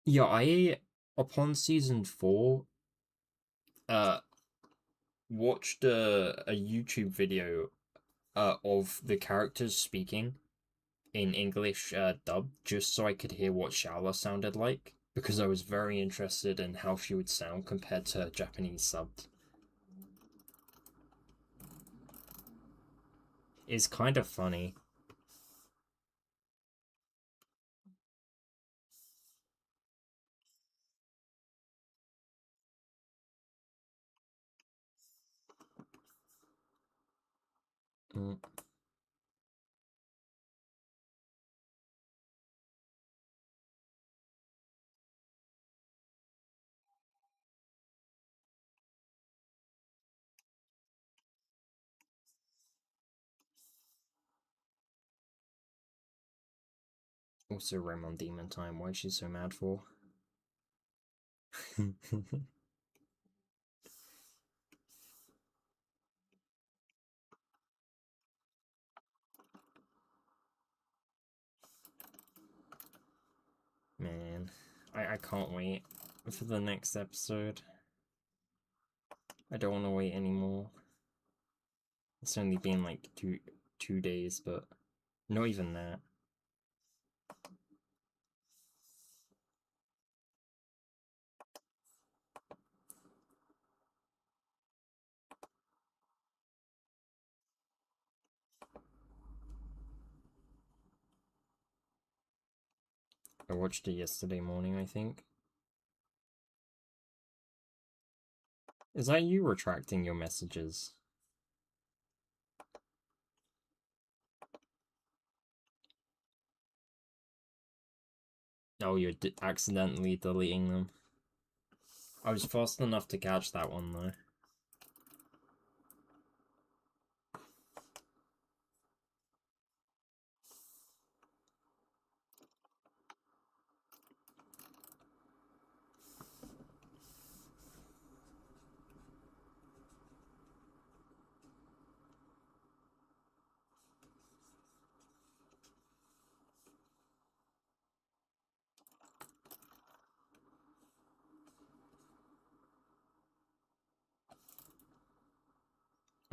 Yeah, I upon season 4 uh watched a YouTube video of the characters speaking in English dub just so I could hear what Shaola sounded like because I was very interested in how she would sound compared to Japanese subbed. It's kind of funny. Mm. Also, Raymond Demon Time. Why is she so mad for? Man, I can't wait for the next episode. I don't want to wait anymore. It's only been like two days, but not even that. I watched it yesterday morning, I think. Is that you retracting your messages? Oh, you're accidentally deleting them. I was fast enough to catch that one, though.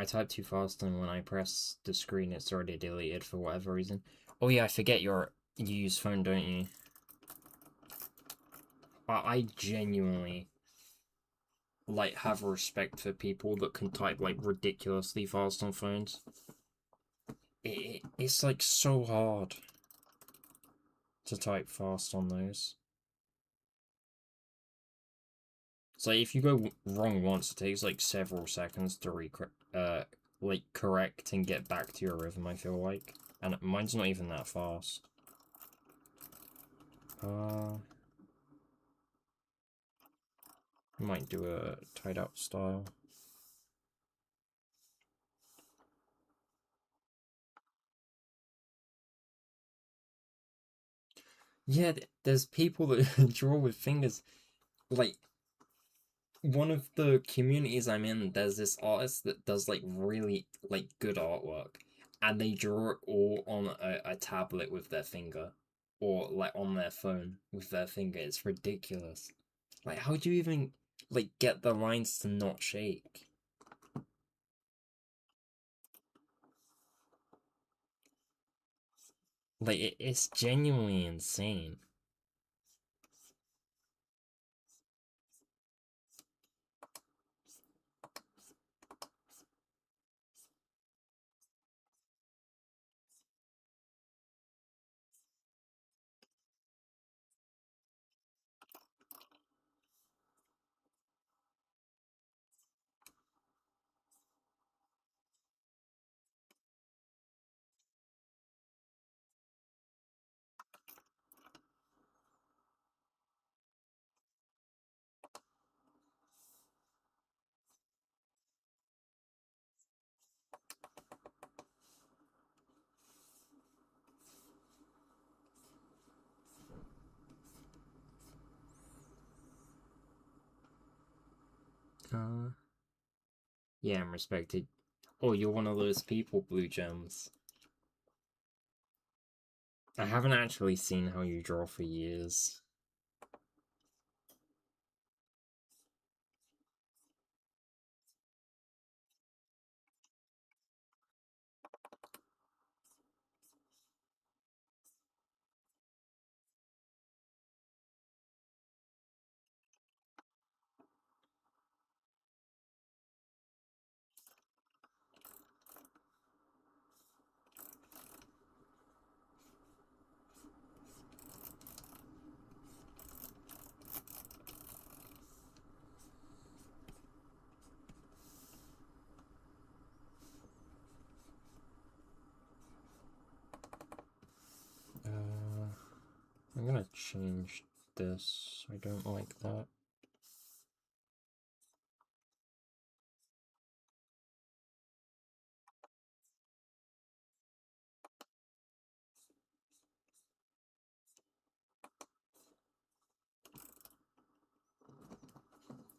I typed too fast, and when I press the screen, it's already deleted for whatever reason. Oh yeah, I forget you use phone, don't you? I genuinely like have respect for people that can type like ridiculously fast on phones. It's like so hard to type fast on those. So if you go wrong once, it takes like several seconds to like correct and get back to your rhythm, I feel like. And mine's not even that fast. I might do a tied up style. Yeah, there's people that draw with fingers. Like, one of the communities I'm in, there's this artist that does like really like good artwork, and they draw it all on a tablet with their finger, or like on their phone with their finger. It's ridiculous. Like, how do you even like get the lines to not shake? Like, it's genuinely insane. Uh, yeah, I'm respected. Oh, you're one of those people, Blue Gems. I haven't actually seen how you draw for years. I'm gonna change this. I don't like that.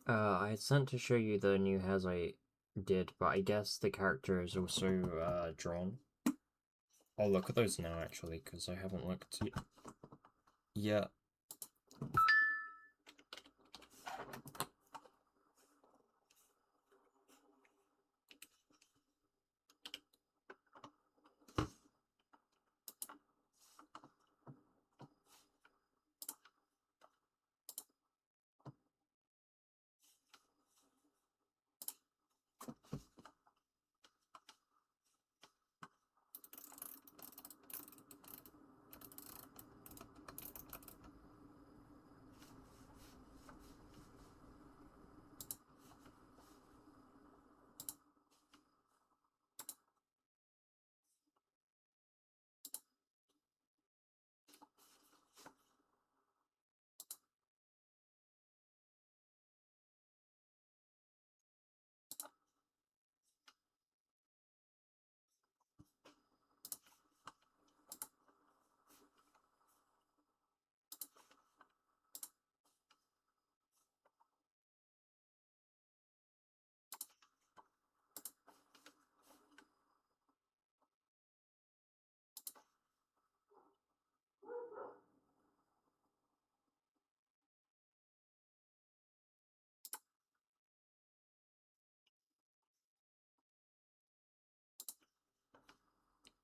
I sent to show you the new hairs I did, but I guess the character is also drawn. I'll look at those now actually, because I haven't looked yet.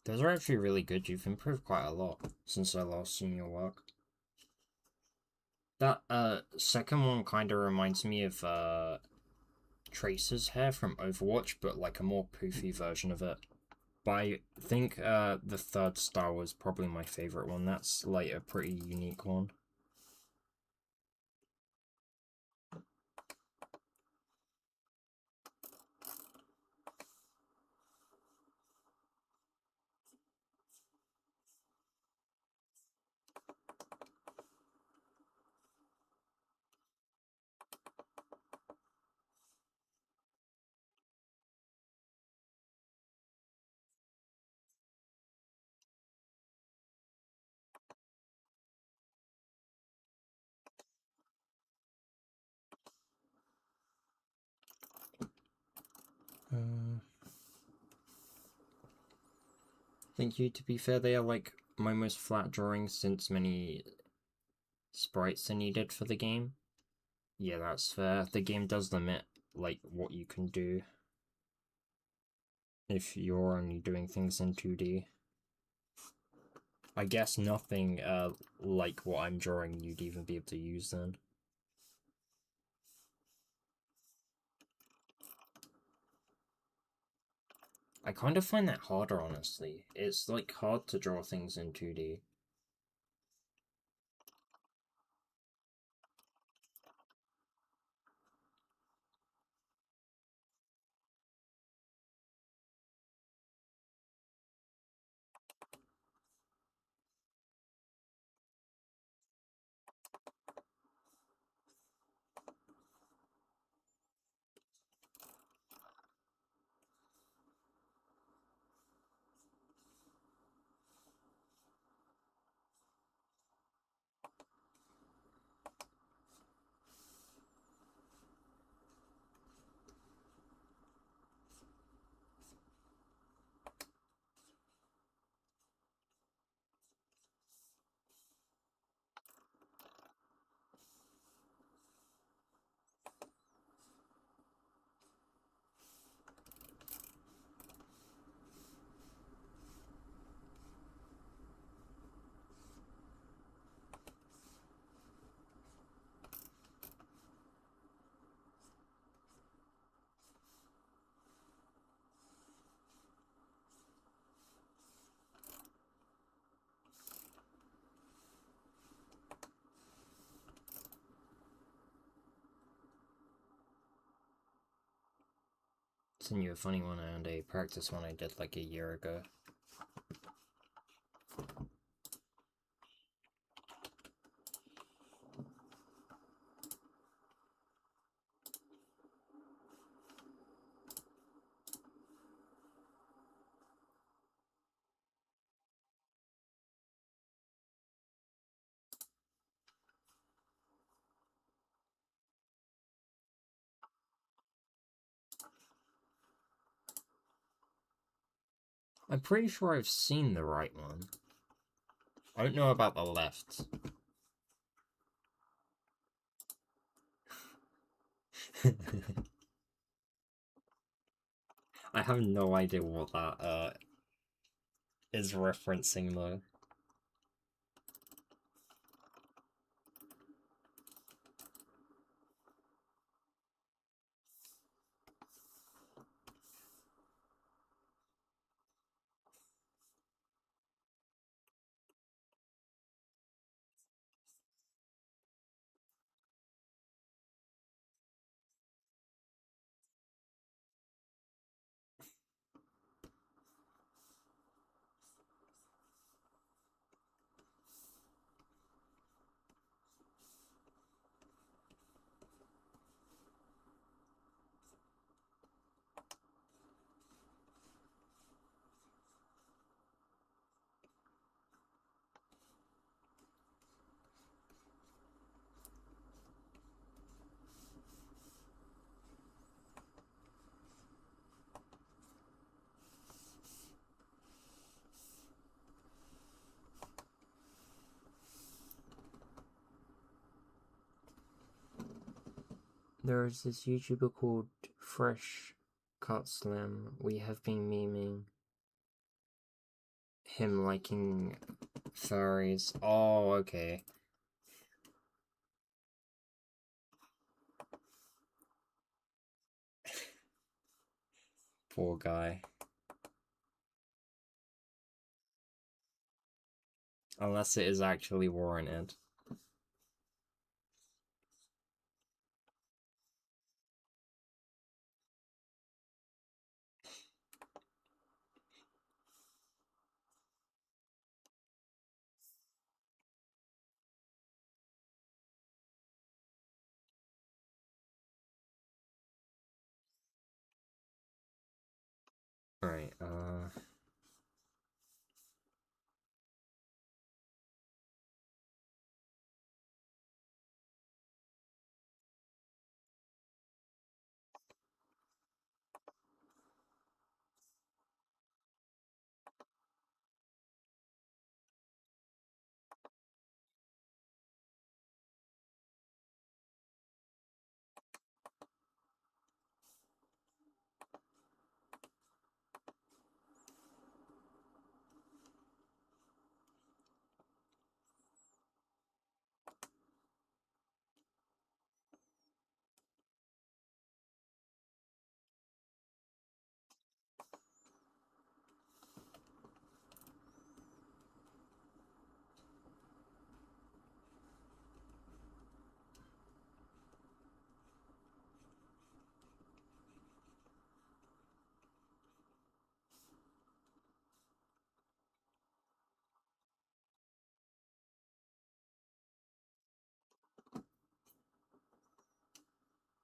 Those are actually really good. You've improved quite a lot since I last seen your work. That second one kind of reminds me of Tracer's hair from Overwatch, but like a more poofy version of it. But I think the third style was probably my favorite one. That's like a pretty unique one. Thank you. To be fair, they are like my most flat drawings since many sprites are needed for the game. Yeah, that's fair. The game does limit like what you can do if you're only doing things in 2D. I guess nothing like what I'm drawing you'd even be able to use then. I kind of find that harder, honestly. It's like hard to draw things in 2D. Send you a funny one and a practice one I did like a year ago. I'm pretty sure I've seen the right one. I don't know about the left. I have no idea what that is referencing though. There's this YouTuber called Fresh Cut Slim. We have been memeing. him liking furries. Oh, okay. Poor guy. Unless it is actually warranted. Right,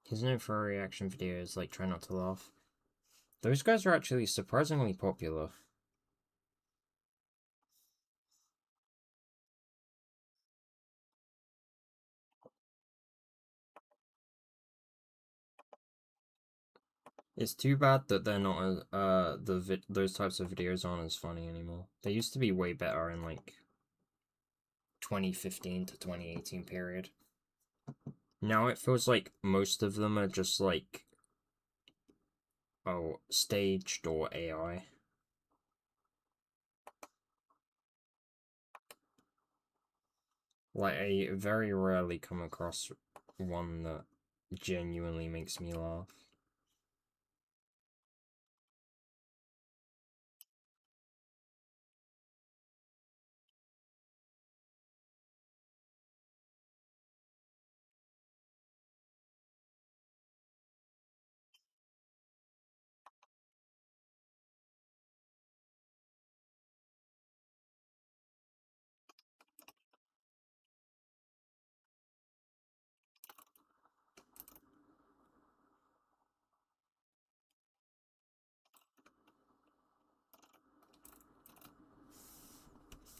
his new furry reaction videos, like Try Not to Laugh. Those guys are actually surprisingly popular. It's too bad that they're not those types of videos aren't as funny anymore. They used to be way better in like 2015 to 2018 period. Now it feels like most of them are just like staged or AI. Like I very rarely come across one that genuinely makes me laugh.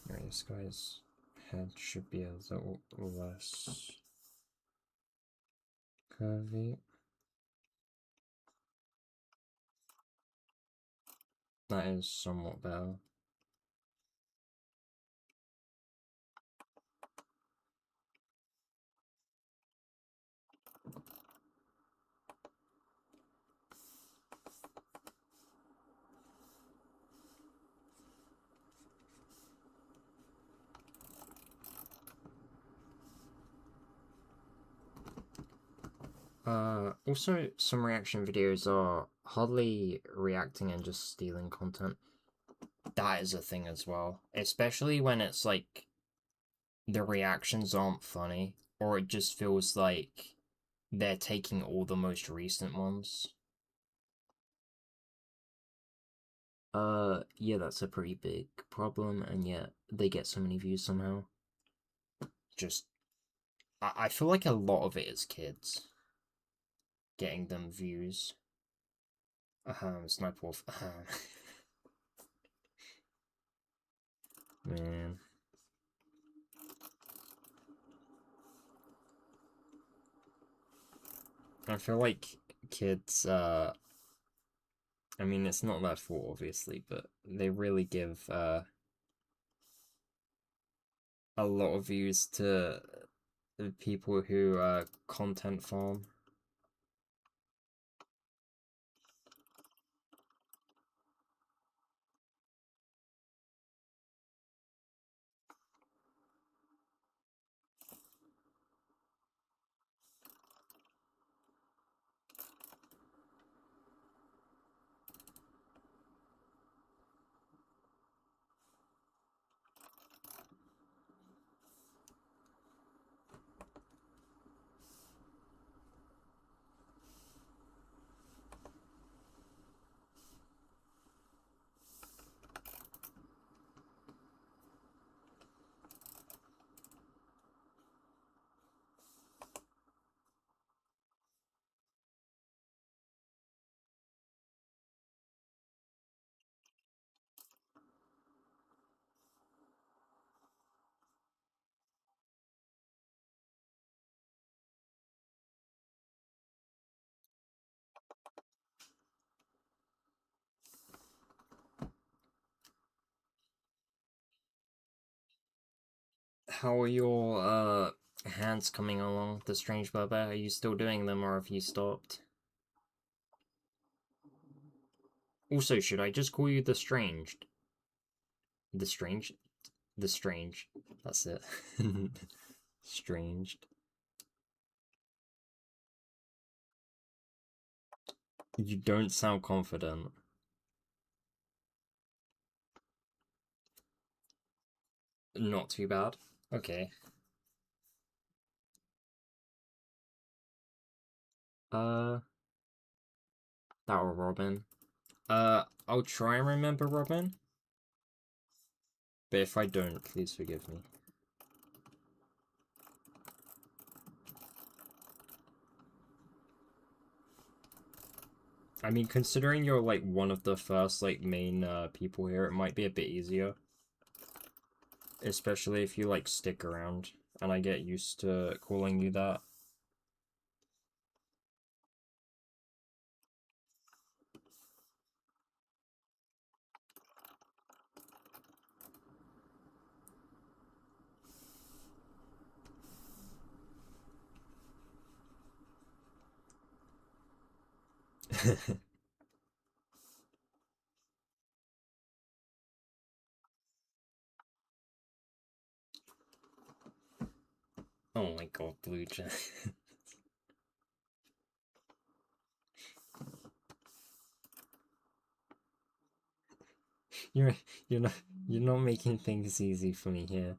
Right, this guy's head should be a little less curvy. That is somewhat better. Also, some reaction videos are hardly reacting and just stealing content. That is a thing as well. Especially when it's like the reactions aren't funny, or it just feels like they're taking all the most recent ones. Yeah, that's a pretty big problem, and yet they get so many views somehow. Just, I feel like a lot of it is kids getting them views. Sniper Wolf. Man. I feel like kids, I mean, it's not their fault, obviously, but they really give, a lot of views to people who, content farm. How are your hands coming along, the Strange Bugbear? Are you still doing them or have you stopped? Also, should I just call you the Stranged? The Strange? The Strange. That's it. Stranged. You don't sound confident. Not too bad. Okay. Uh, that or Robin. I'll try and remember Robin. But if I don't, please forgive me. I mean, considering you're like one of the first like main people here, it might be a bit easier. Especially if you like stick around and I get used to calling you that. Oh my god, Blue Jay. You're you're not you're not making things easy for me here.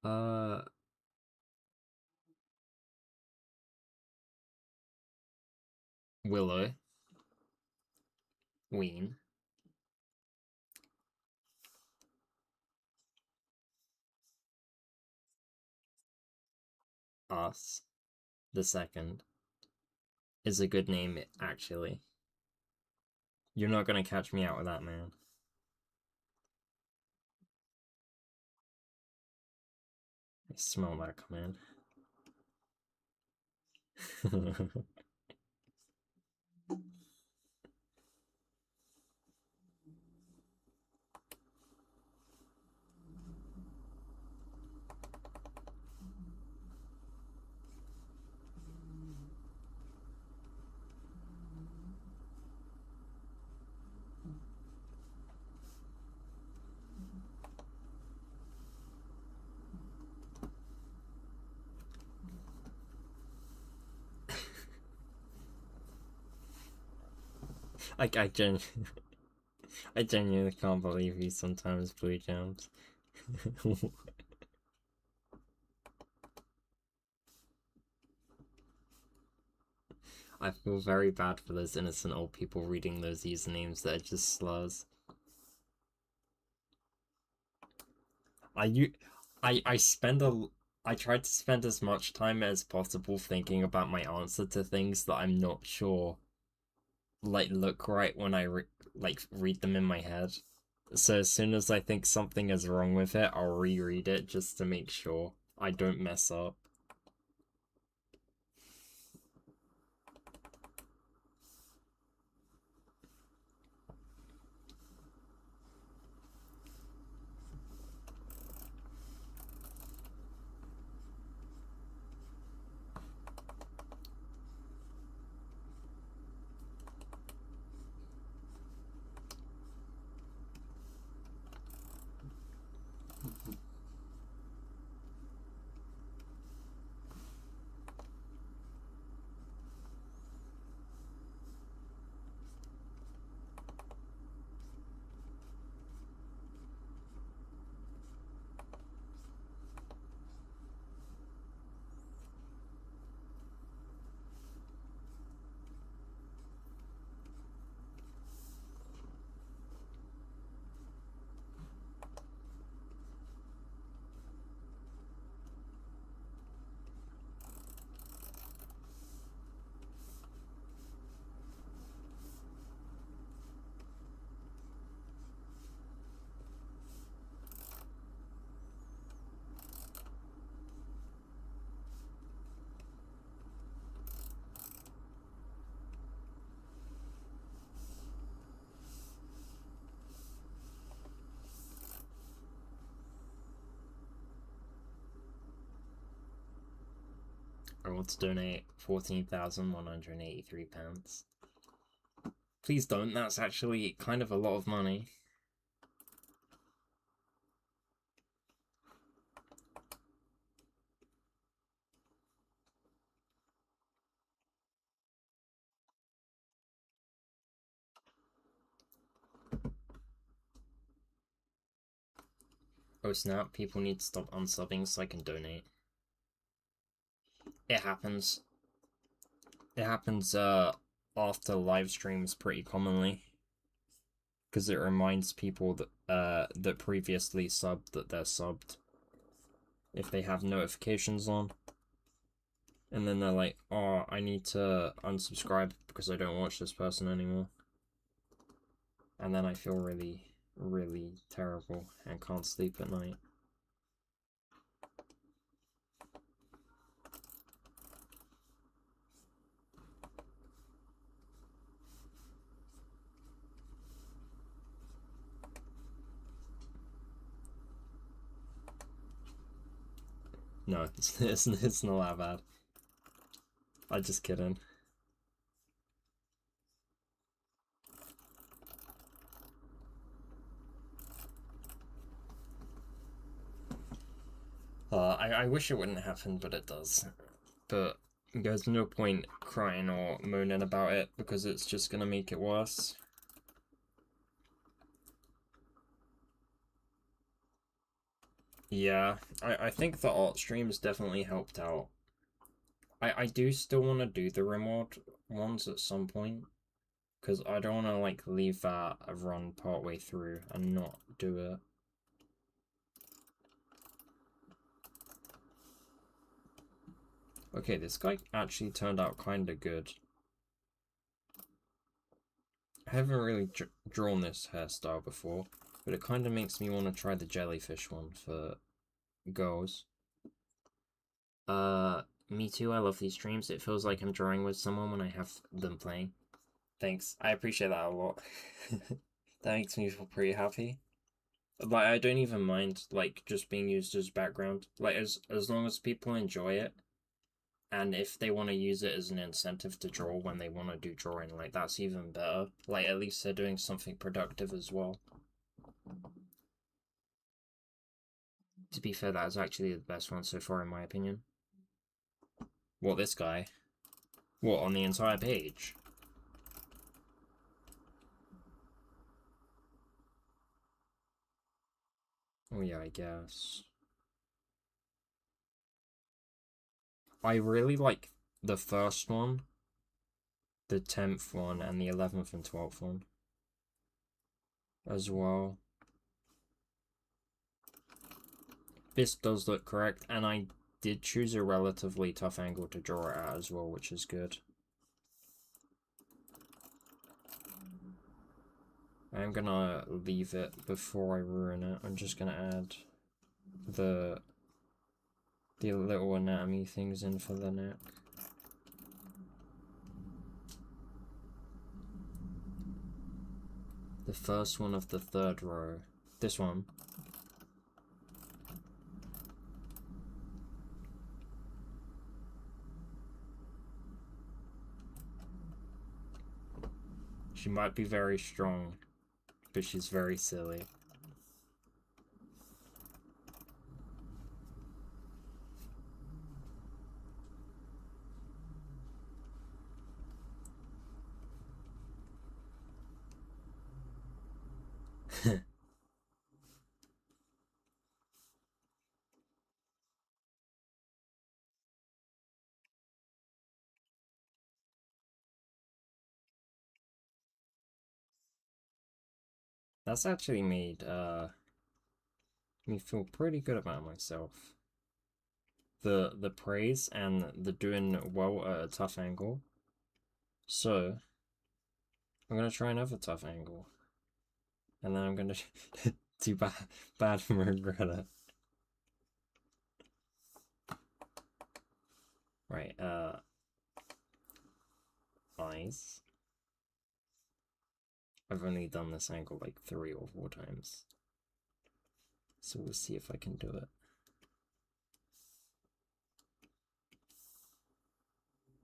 Uh Willow, Ween, Us, the second is a good name actually. You're not gonna catch me out with that, man. I smell that command. Like I genuinely can't believe he sometimes blue jumps. I feel very bad for those innocent old people reading those usernames that are just slurs. I I spend a I try to spend as much time as possible thinking about my answer to things that I'm not sure like look right when like read them in my head. So as soon as I think something is wrong with it, I'll reread it just to make sure I don't mess up. I want to donate £14,183. Please don't, that's actually kind of a lot of money. Oh snap, people need to stop unsubbing so I can donate. It happens. It happens after live streams pretty commonly. Because it reminds people that previously subbed that they're subbed. If they have notifications on. And then they're like, oh, I need to unsubscribe because I don't watch this person anymore. And then I feel really, really terrible and can't sleep at night. No, it's not that bad. I'm just kidding. I wish it wouldn't happen, but it does. But there's no point crying or moaning about it because it's just gonna make it worse. Yeah, I think the art streams definitely helped out. I do still want to do the Rimworld ones at some point. Because I don't want to, like, leave that run partway through and not do it. Okay, this guy actually turned out kind of good. I haven't really drawn this hairstyle before, but it kind of makes me want to try the jellyfish one for girls. Me too, I love these streams. It feels like I'm drawing with someone when I have them playing. Thanks, I appreciate that a lot. That makes me feel pretty happy. Like, I don't even mind, like, just being used as background. Like, as long as people enjoy it, and if they want to use it as an incentive to draw when they want to do drawing, like, that's even better. Like, at least they're doing something productive as well. To be fair, that is actually the best one so far, in my opinion. What, this guy? What, on the entire page? Oh yeah, I guess. I really like the first one, the 10th one, and the 11th and 12th one as well. This does look correct, and I did choose a relatively tough angle to draw it at as well, which is good. I'm gonna leave it before I ruin it. I'm just gonna add the little anatomy things in for the neck. The first one of the third row. This one. She might be very strong, but she's very silly. That's actually made me feel pretty good about myself. The praise and the doing well at a tough angle. So I'm gonna try another tough angle. And then I'm gonna do bad and regret it. Right, eyes. I've only done this angle like 3 or 4 times. So we'll see if I can do it.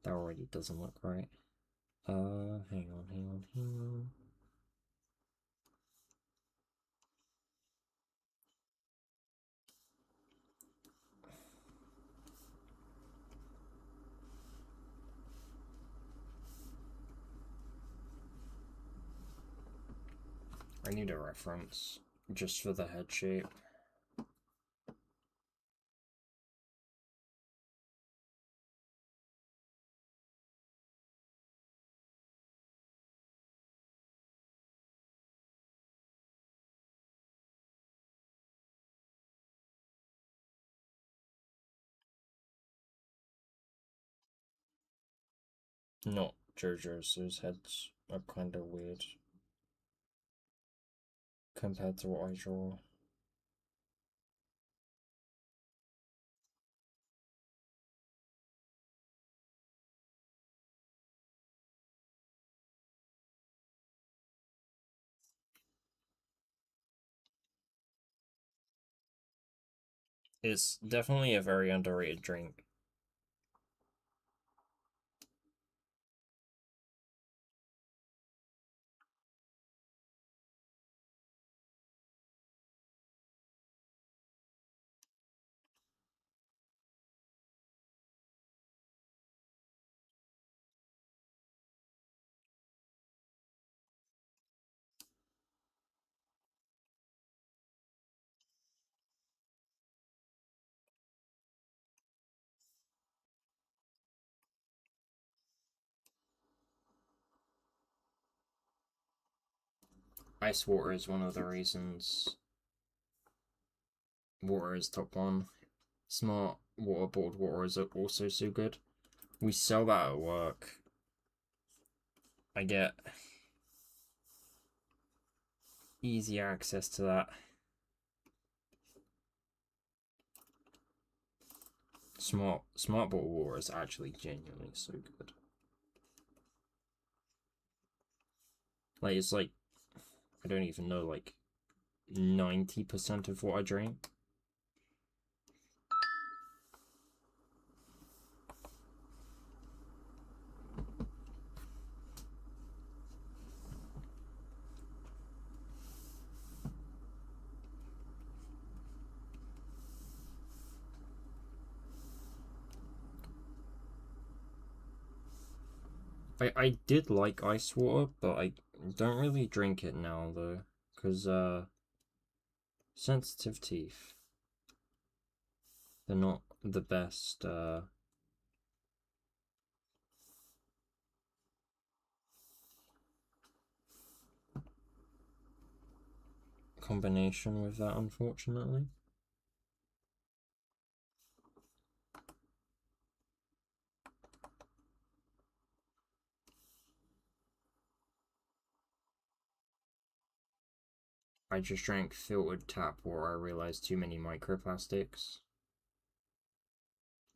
That already doesn't look right. Hang on. I need a reference just for the head shape. Not JoJo's, whose heads are kind of weird compared to what I draw. It's definitely a very underrated drink. Ice water is one of the reasons water is top one. Smart water, bottled water is also so good. We sell that at work. I get easy access to that. Smart bottled water is actually genuinely so good. Like, it's like, I don't even know, like 90% of what I drink. I did like ice water, but I don't really drink it now though, because sensitive teeth. They're not the best combination with that, unfortunately. I just drank filtered tap water. I realized too many microplastics.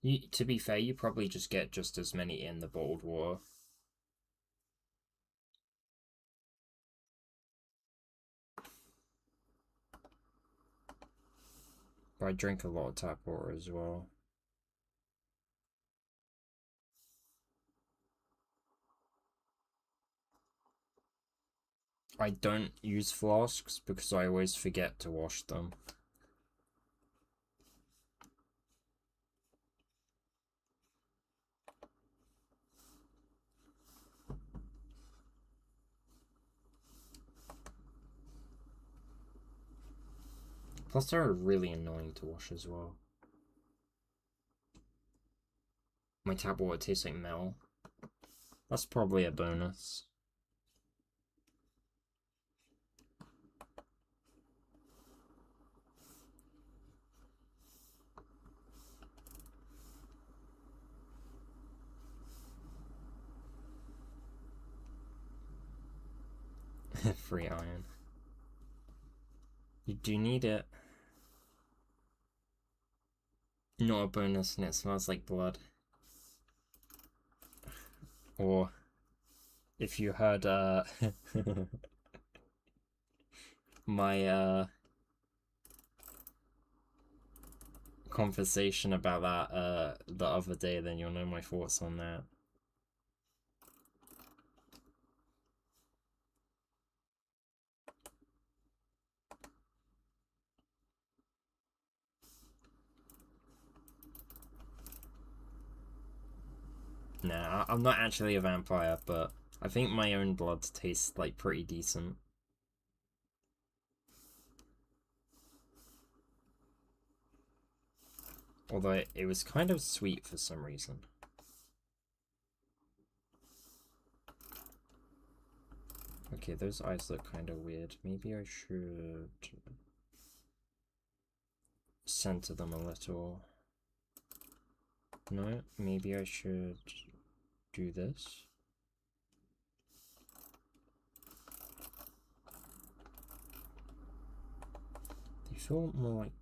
To be fair, you probably just get just as many in the bottled water. But I drink a lot of tap water as well. I don't use flasks because I always forget to wash them. Plus, they're really annoying to wash as well. My tap water tastes like Mel. That's probably a bonus. Free iron. You do need it. Not a bonus, and it smells like blood. Or if you heard my conversation about that the other day, then you'll know my thoughts on that. Nah, I'm not actually a vampire, but I think my own blood tastes like pretty decent. Although it was kind of sweet for some reason. Okay, those eyes look kind of weird. Maybe I should center them a little. No, maybe I should do this. They feel more like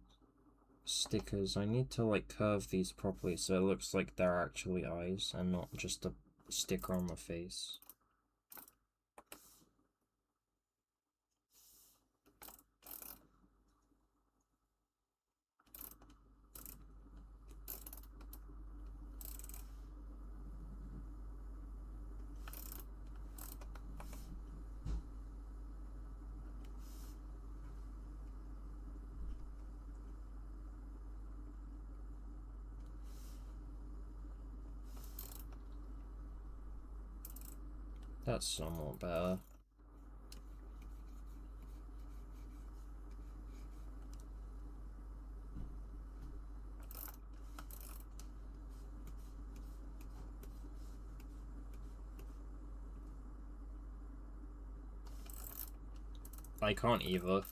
stickers. I need to like curve these properly so it looks like they're actually eyes and not just a sticker on the face. That's somewhat better. I can't either.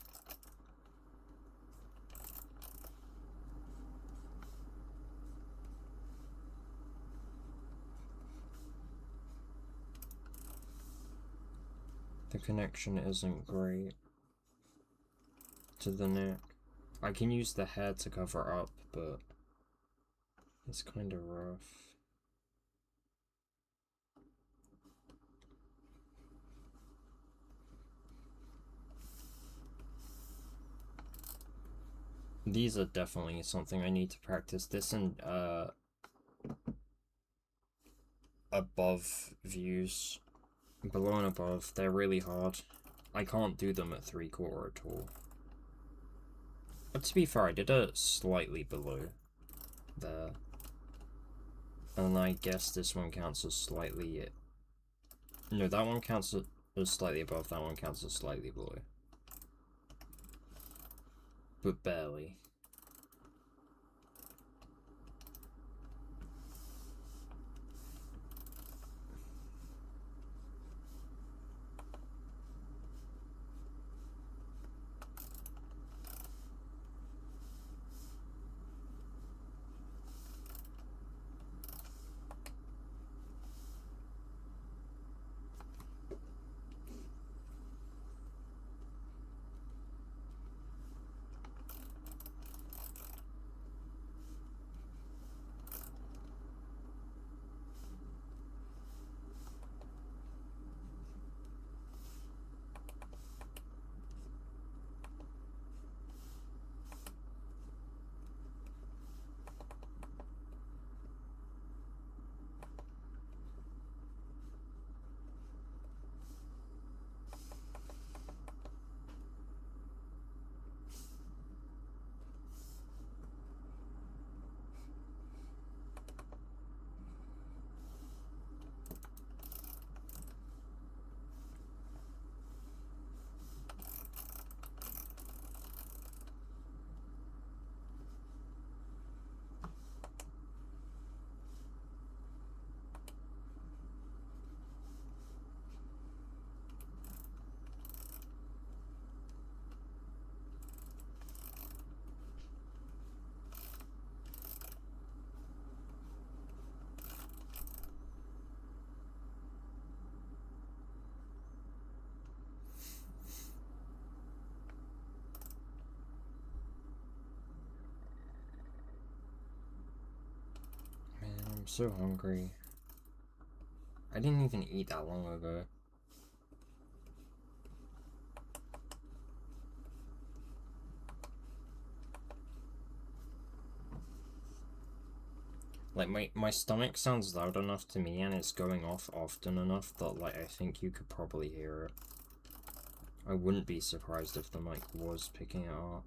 The connection isn't great to the neck. I can use the hair to cover up, but it's kind of rough. These are definitely something I need to practice. This and above views, below and above, they're really hard. I can't do them at 3/4 at all. But to be fair, I did a slightly below there. And I guess this one counts as slightly... No, that one counts as slightly above, that one counts as slightly below. But barely. I'm so hungry. I didn't even eat that long ago. Like, my stomach sounds loud enough to me and it's going off often enough that, like, I think you could probably hear it. I wouldn't be surprised if the mic was picking it up.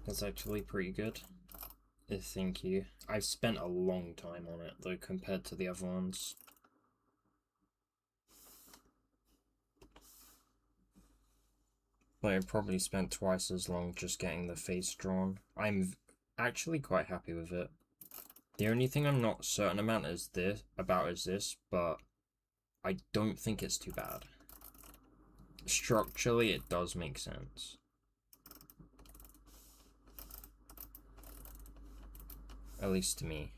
That's actually pretty good. Thank you. I've spent a long time on it, though, compared to the other ones. But I probably spent twice as long just getting the face drawn. I'm actually quite happy with it. The only thing I'm not certain about is this, but I don't think it's too bad. Structurally, it does make sense. At least to me.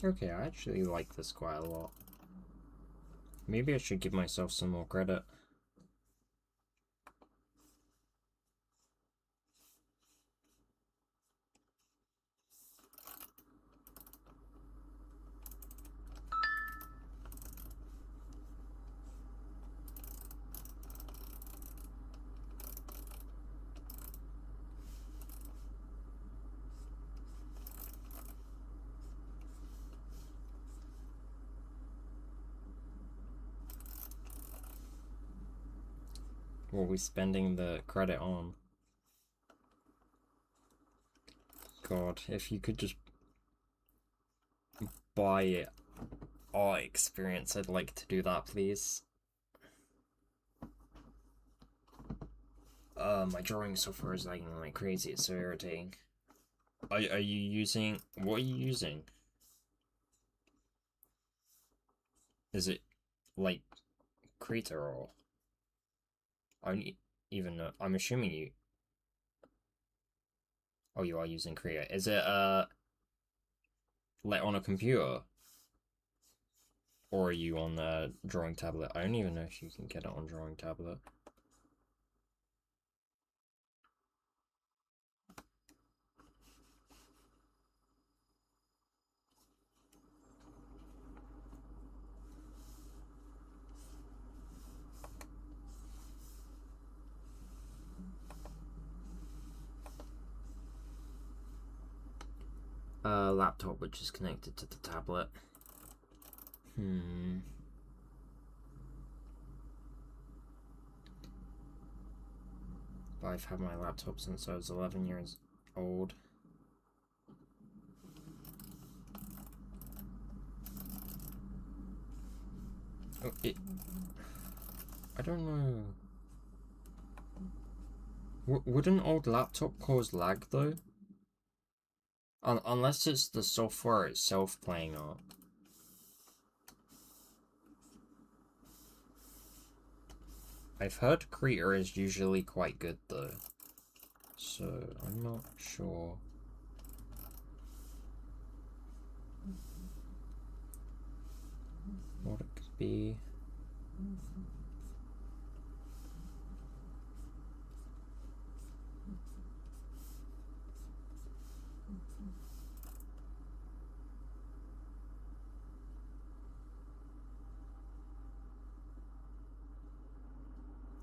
Okay, I actually like this quite a lot. Maybe I should give myself some more credit. What are we spending the credit on? God, if you could just buy it art experience, I'd like to do that, please. My drawing software is lagging like crazy, it's so irritating. Are you using... What are you using? Is it, like, Krita or... I don't even know. I'm assuming you... Oh, you are using Krita. Is it, like, on a computer? Or are you on the drawing tablet? I don't even know if you can get it on drawing tablet. Laptop which is connected to the tablet. I've had my laptop since I was 11 years old. Oh, I don't know. Would an old laptop cause lag though? Unless it's the software itself playing up. I've heard Krita is usually quite good though, so I'm not sure. What it could be.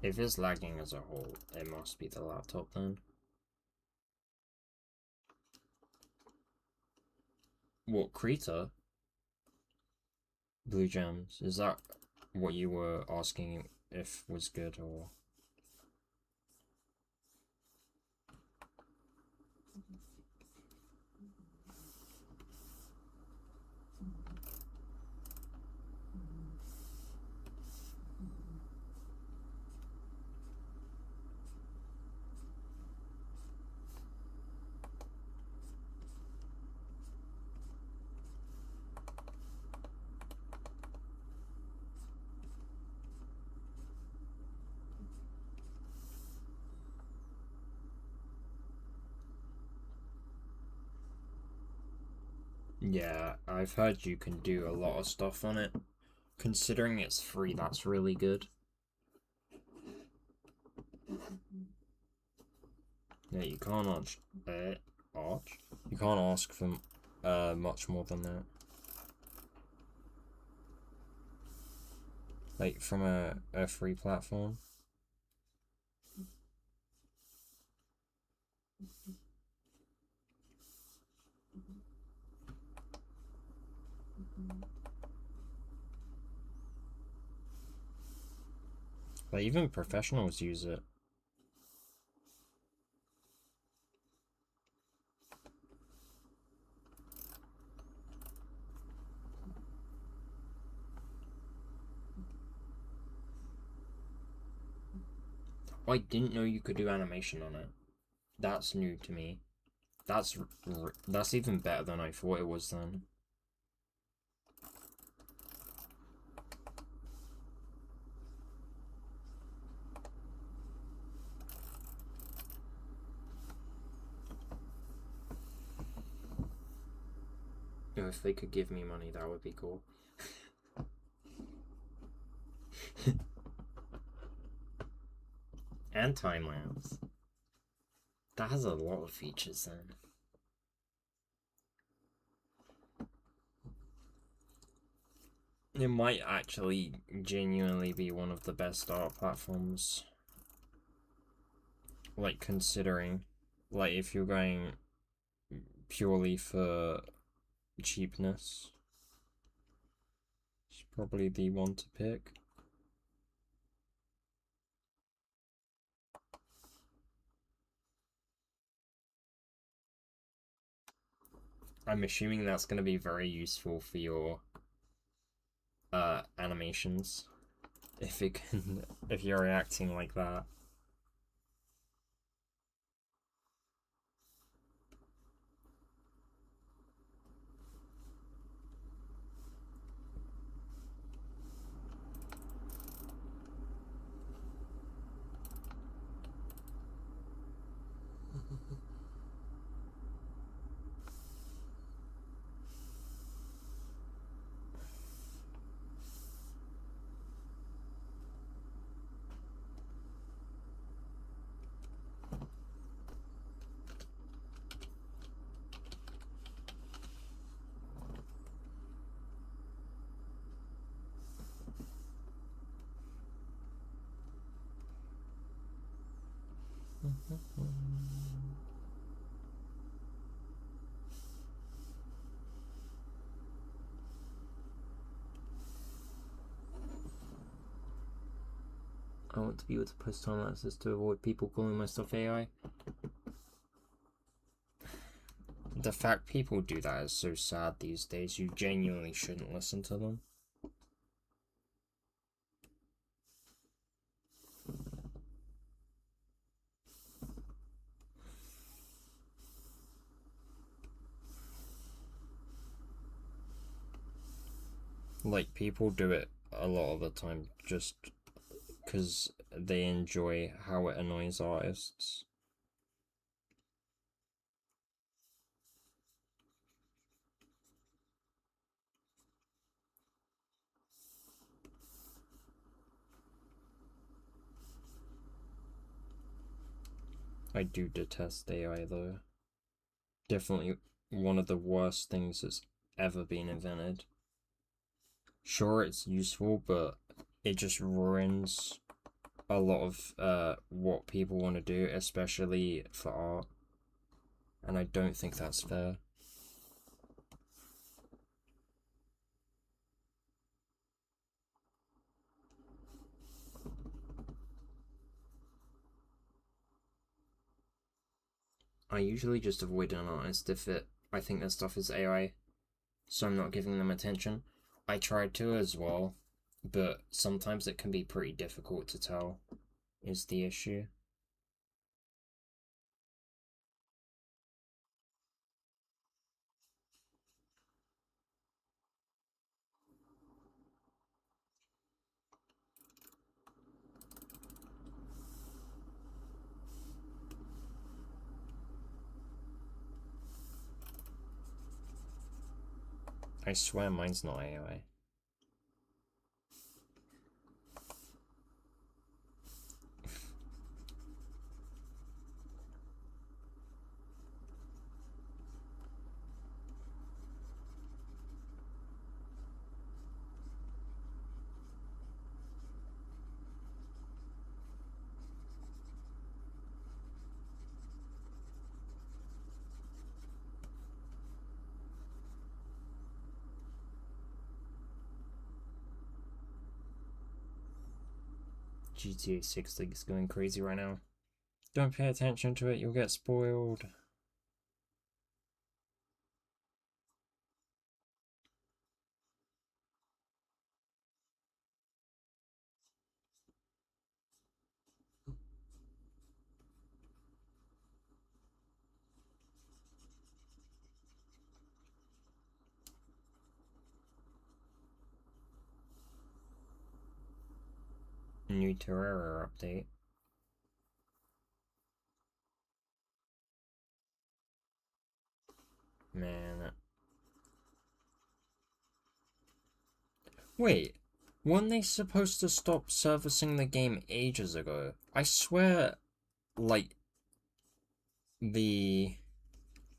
If it's lagging as a whole, it must be the laptop then. What, Krita? Blue Gems, is that what you were asking if was good or? Yeah, I've heard you can do a lot of stuff on it. Considering it's free, that's really good. Yeah, you can't you can't ask for much more than that. Like from a free platform. Like even professionals use it. I didn't know you could do animation on it. That's new to me. That's even better than I thought it was then. You know, if they could give me money, that would be cool. And time lapse. That has a lot of features then. It might actually genuinely be one of the best art platforms. Like, considering, like, if you're going purely for cheapness, it's probably the one to pick. I'm assuming that's going to be very useful for your animations. If you're reacting like that. I want to be able to post time lapses to avoid people calling my stuff AI. The fact people do that is so sad these days. You genuinely shouldn't listen to them. Like, people do it a lot of the time just because they enjoy how it annoys artists. I do detest AI though. Definitely one of the worst things that's ever been invented. Sure, it's useful, but it just ruins a lot of what people want to do, especially for art. And I don't think that's fair. I usually just avoid an artist if I think their stuff is AI, so I'm not giving them attention. I tried to as well, but sometimes it can be pretty difficult to tell, is the issue. I swear mine's not AI. GTA 6 League is going crazy right now. Don't pay attention to it, you'll get spoiled. New Terraria update. Man. Wait, weren't they supposed to stop servicing the game ages ago? I swear, like, the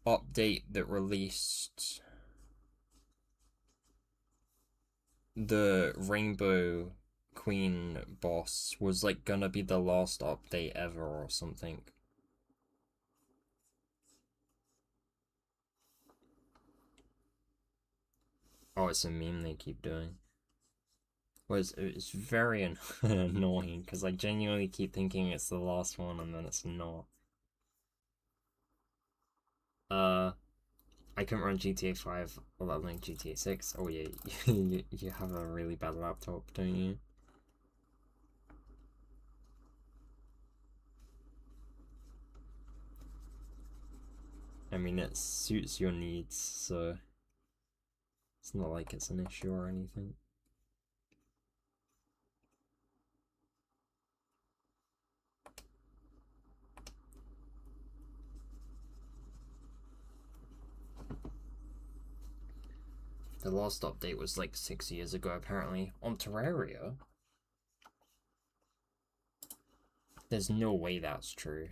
update that released the Rainbow Queen boss was like gonna be the last update ever or something. Oh, it's a meme they keep doing. Well, it's very annoying because I genuinely keep thinking it's the last one and then it's not. Uh, I couldn't run GTA 5 without running GTA 6. Oh yeah, you have a really bad laptop, don't you? I mean, it suits your needs, so it's not like it's an issue or anything. The last update was like 6 years ago, apparently, on Terraria. There's no way that's true.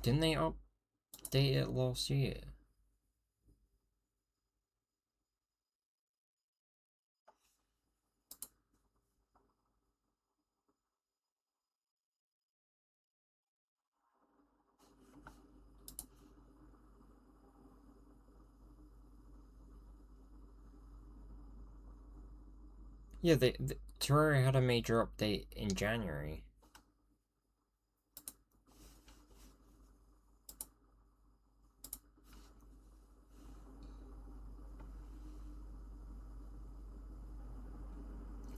Didn't they update it last year? Yeah, Terraria had a major update in January.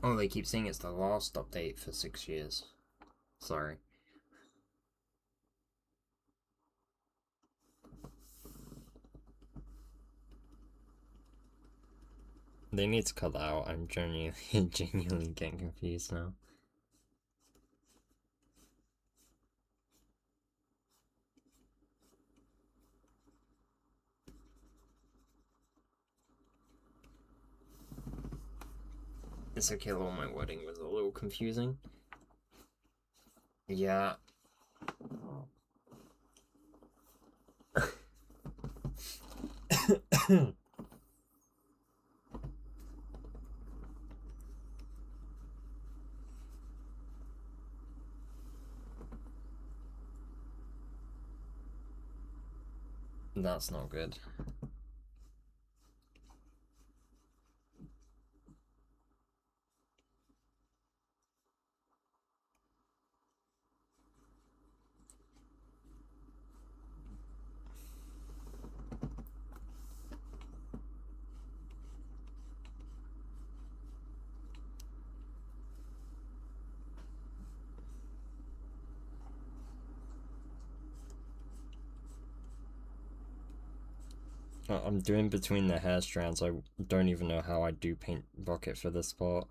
Oh, they keep saying it's the last update for 6 years. Sorry. They need to cut that out. I'm genuinely getting confused now. It's okay, though, my wedding was a little confusing. Yeah. That's not good. I'm doing between the hair strands. I don't even know how I do paint bucket for this part.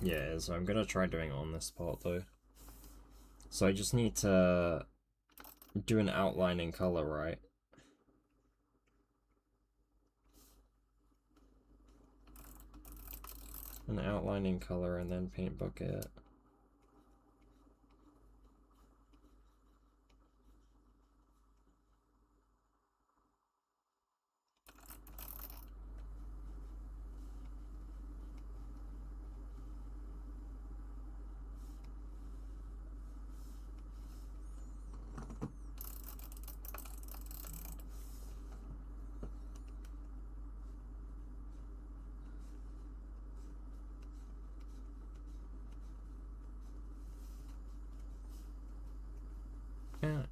Yeah, so I'm gonna try doing it on this part though. So I just need to do an outline in color, right? An outline in color and then paint bucket. Yeah.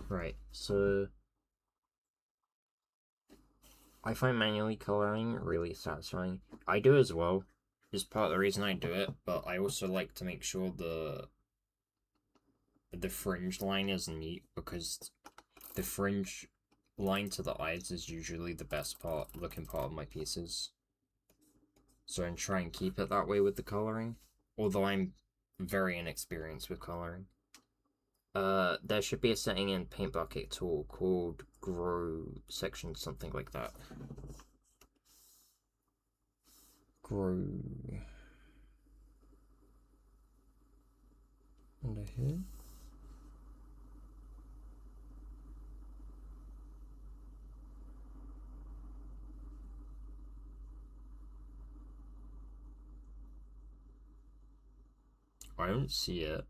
Right, so I find manually coloring really satisfying. I do as well. Is part of the reason I do it, but I also like to make sure the fringe line is neat because the fringe line to the eyes is usually the best looking part of my pieces. So I try and keep it that way with the coloring, although I'm very inexperienced with coloring. There should be a setting in Paint Bucket tool called Grow section, something like that. Grow. Under here. I don't see it.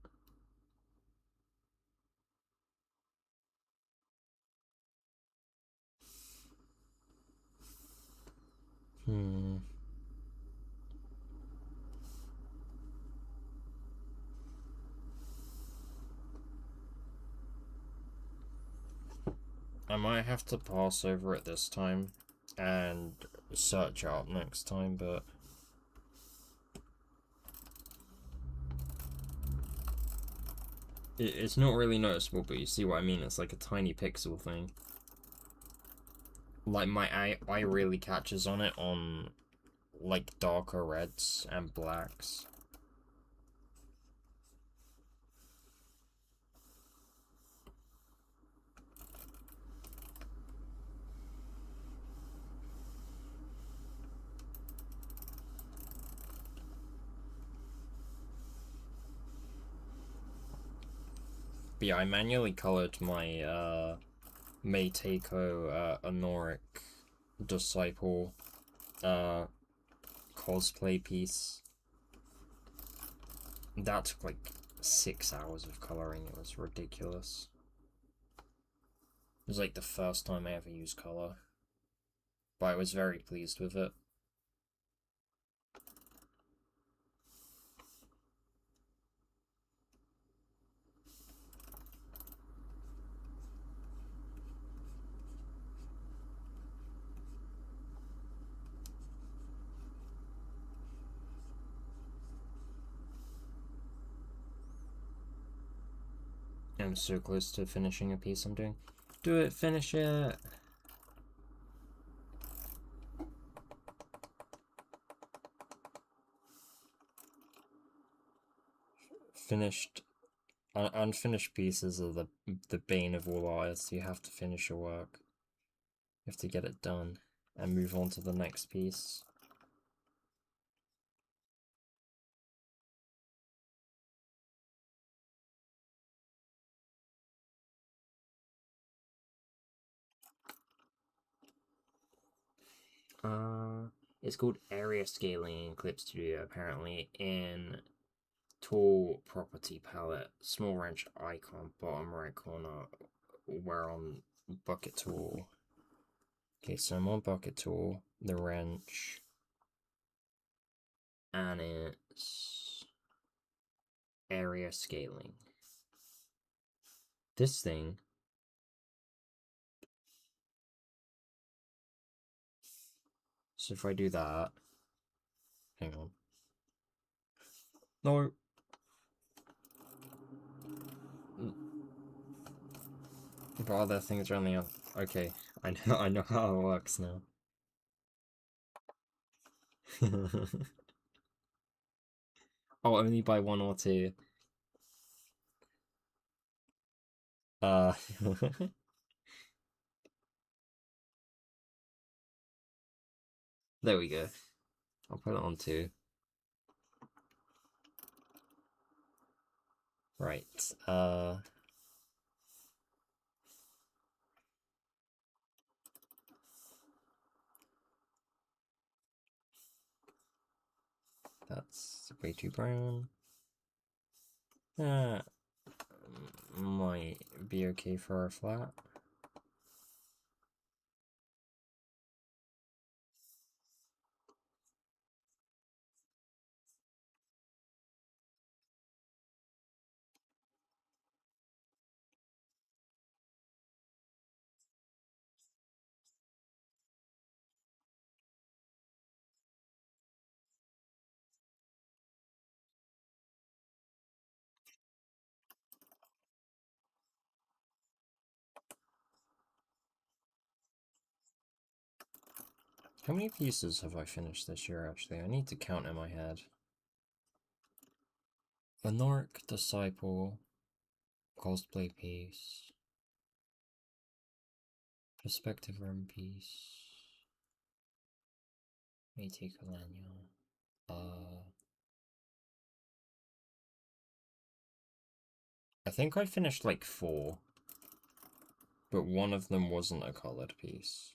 I might have to pass over it this time and search out next time, but it's not really noticeable, but you see what I mean? It's like a tiny pixel thing. Like my eye really catches on it on like darker reds and blacks. But yeah, I manually colored my Meiteiko Honoric Disciple cosplay piece. That took like 6 hours of coloring. It was ridiculous. It was like the first time I ever used color, but I was very pleased with it. I'm so close to finishing a piece I'm doing. Do it, finish it! Finished. Unfinished pieces are the bane of all artists. You have to finish your work. You have to get it done and move on to the next piece. It's called area scaling in Clip Studio, apparently, in tool property palette, small wrench icon, bottom right corner. We're on bucket tool. Okay, so I'm on bucket tool, the wrench, and it's area scaling. This thing. So if I do that, hang on. No. But other things are on the other. Okay, I know how it works now. Oh, only by one or two. Uh, there we go. I'll put it on two. Right. That's way too brown. Might be okay for a flat. How many pieces have I finished this year, actually? I need to count in my head. Honoric Disciple, cosplay piece, perspective room piece, Meiteiko Lanyo, I think I finished like 4, but one of them wasn't a colored piece.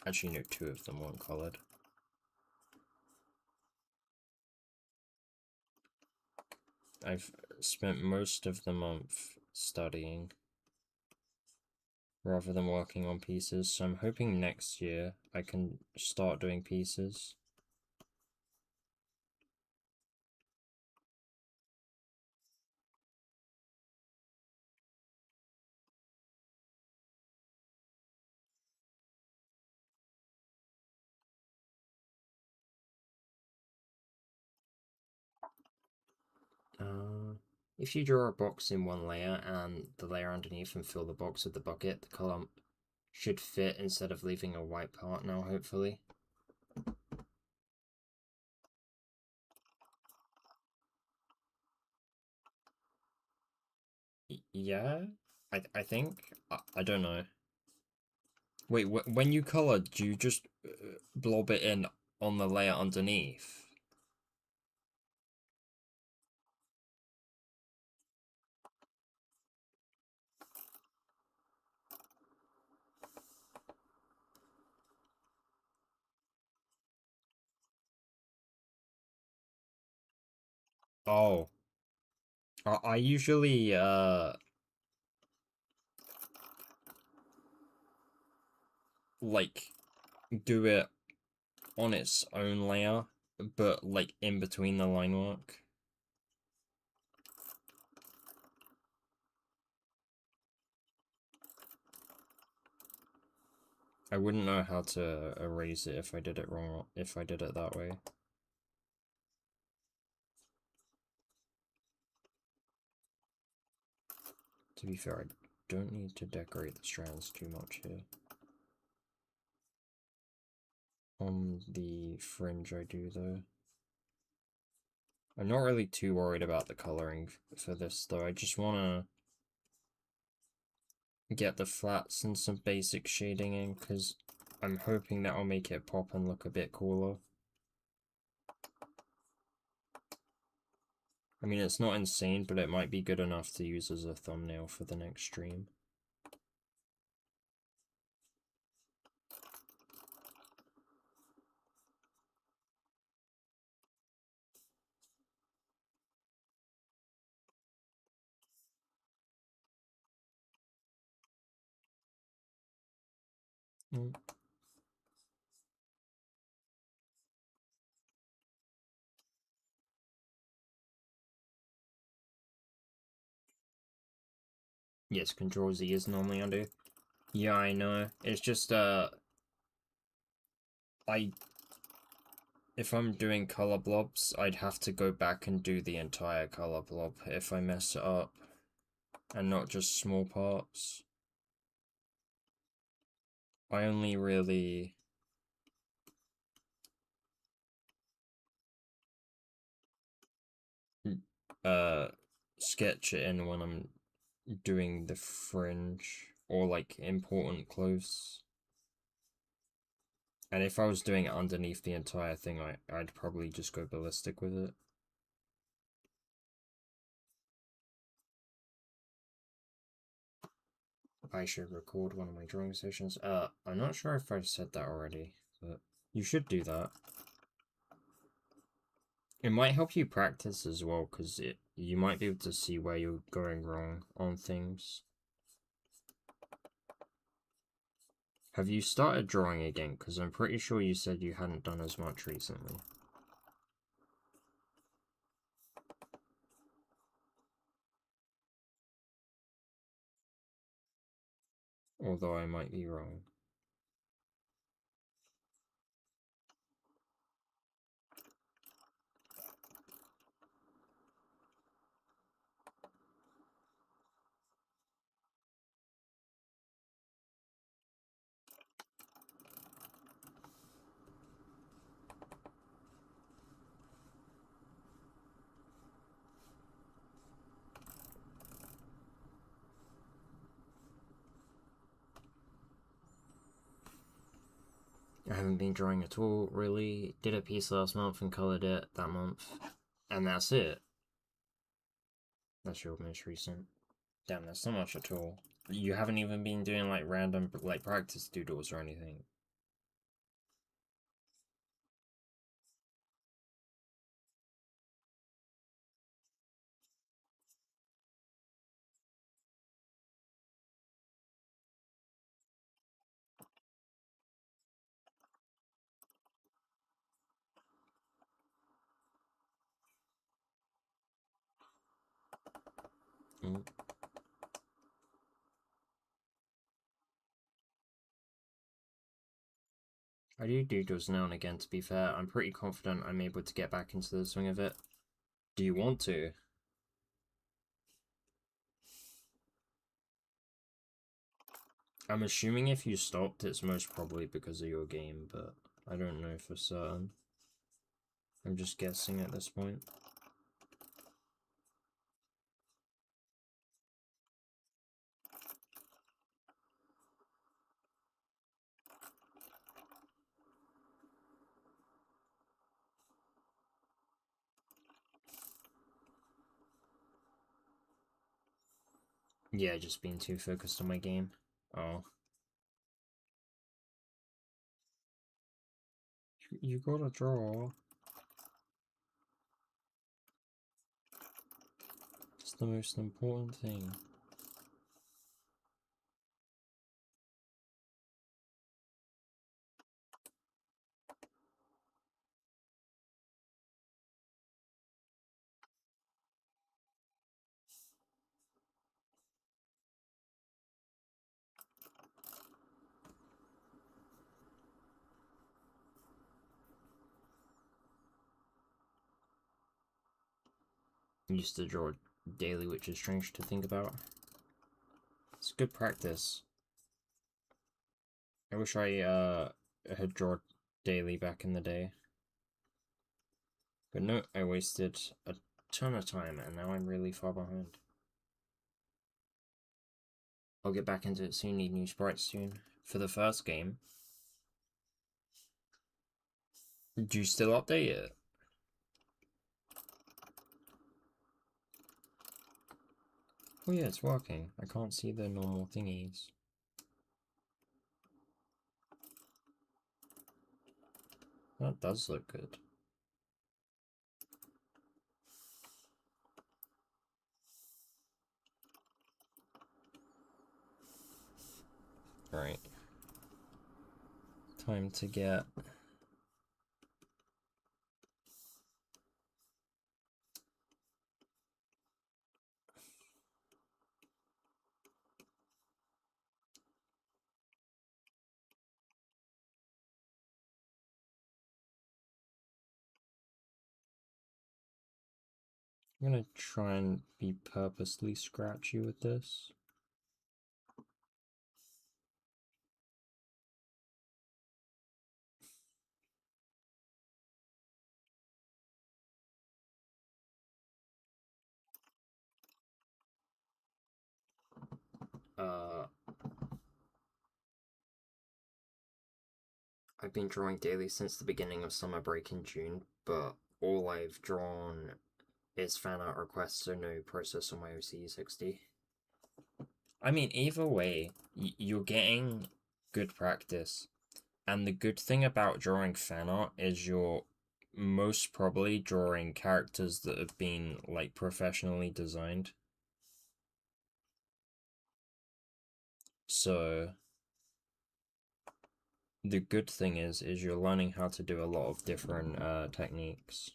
Actually, no, 2 of them weren't colored. I've spent most of the month studying rather than working on pieces, so I'm hoping next year I can start doing pieces. If you draw a box in one layer and the layer underneath and fill the box with the bucket, the color should fit instead of leaving a white part now, hopefully. Yeah, I think. I don't know. Wait, when you color, do you just blob it in on the layer underneath? Oh, I usually like do it on its own layer, but like in between the line work. I wouldn't know how to erase it if I did it wrong, if I did it that way. To be fair, I don't need to decorate the strands too much here. On the fringe I do though. I'm not really too worried about the coloring for this though, I just want to get the flats and some basic shading in, because I'm hoping that will make it pop and look a bit cooler. I mean, it's not insane, but it might be good enough to use as a thumbnail for the next stream. Mm. Yes, Control Z is normally undo. Yeah, I know. It's just, if I'm doing color blobs, I'd have to go back and do the entire color blob if I mess it up, and not just small parts. I only really sketch it in when I'm doing the fringe or like important clothes. And if I was doing it underneath the entire thing, I'd probably just go ballistic with it. I should record one of my drawing sessions. I'm not sure if I've said that already, but you should do that. It might help you practice as well, because you might be able to see where you're going wrong on things. Have you started drawing again? Because I'm pretty sure you said you hadn't done as much recently. Although I might be wrong. I haven't been drawing at all, really. Did a piece last month and coloured it that month. And that's it. That's your most recent. Damn, that's not much at all. You haven't even been doing like random like practice doodles or anything. Mm. I do doodles now and again, to be fair. I'm pretty confident I'm able to get back into the swing of it. Do you want to? I'm assuming if you stopped, it's most probably because of your game, but I don't know for certain. I'm just guessing at this point. Yeah, just being too focused on my game. Oh. You gotta draw. It's the most important thing. I used to draw daily, which is strange to think about. It's good practice. I wish I had drawn daily back in the day. But no, I wasted a ton of time and now I'm really far behind. I'll get back into it soon, need new sprites soon. For the first game. Do you still update it? Oh yeah, it's working. I can't see the normal thingies. That does look good. Right. Time to get... I'm gonna try and be purposely scratchy with this. I've been drawing daily since the beginning of summer break in June, but all I've drawn is fan art requests, so no process on my OCE60. I mean, either way, you're getting good practice. And the good thing about drawing fan art is you're most probably drawing characters that have been, like, professionally designed. So, the good thing is you're learning how to do a lot of different techniques,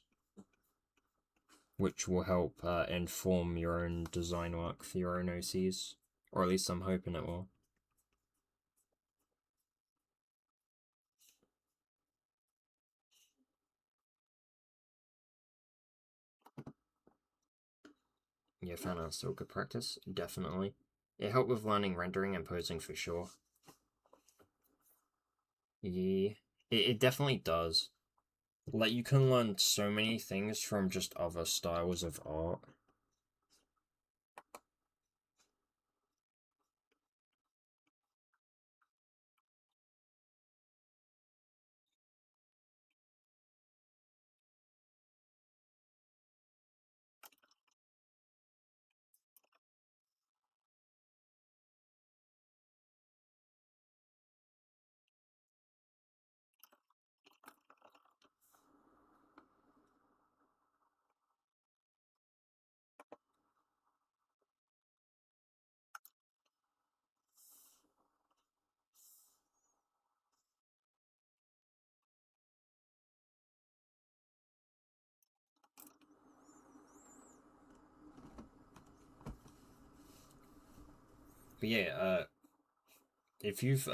which will help inform your own design work for your own OCs, or at least I'm hoping it will. Yeah, fan art's still good practice, definitely. It helped with learning rendering and posing for sure. Yeah, it definitely does. Like, you can learn so many things from just other styles of art. But yeah, if you've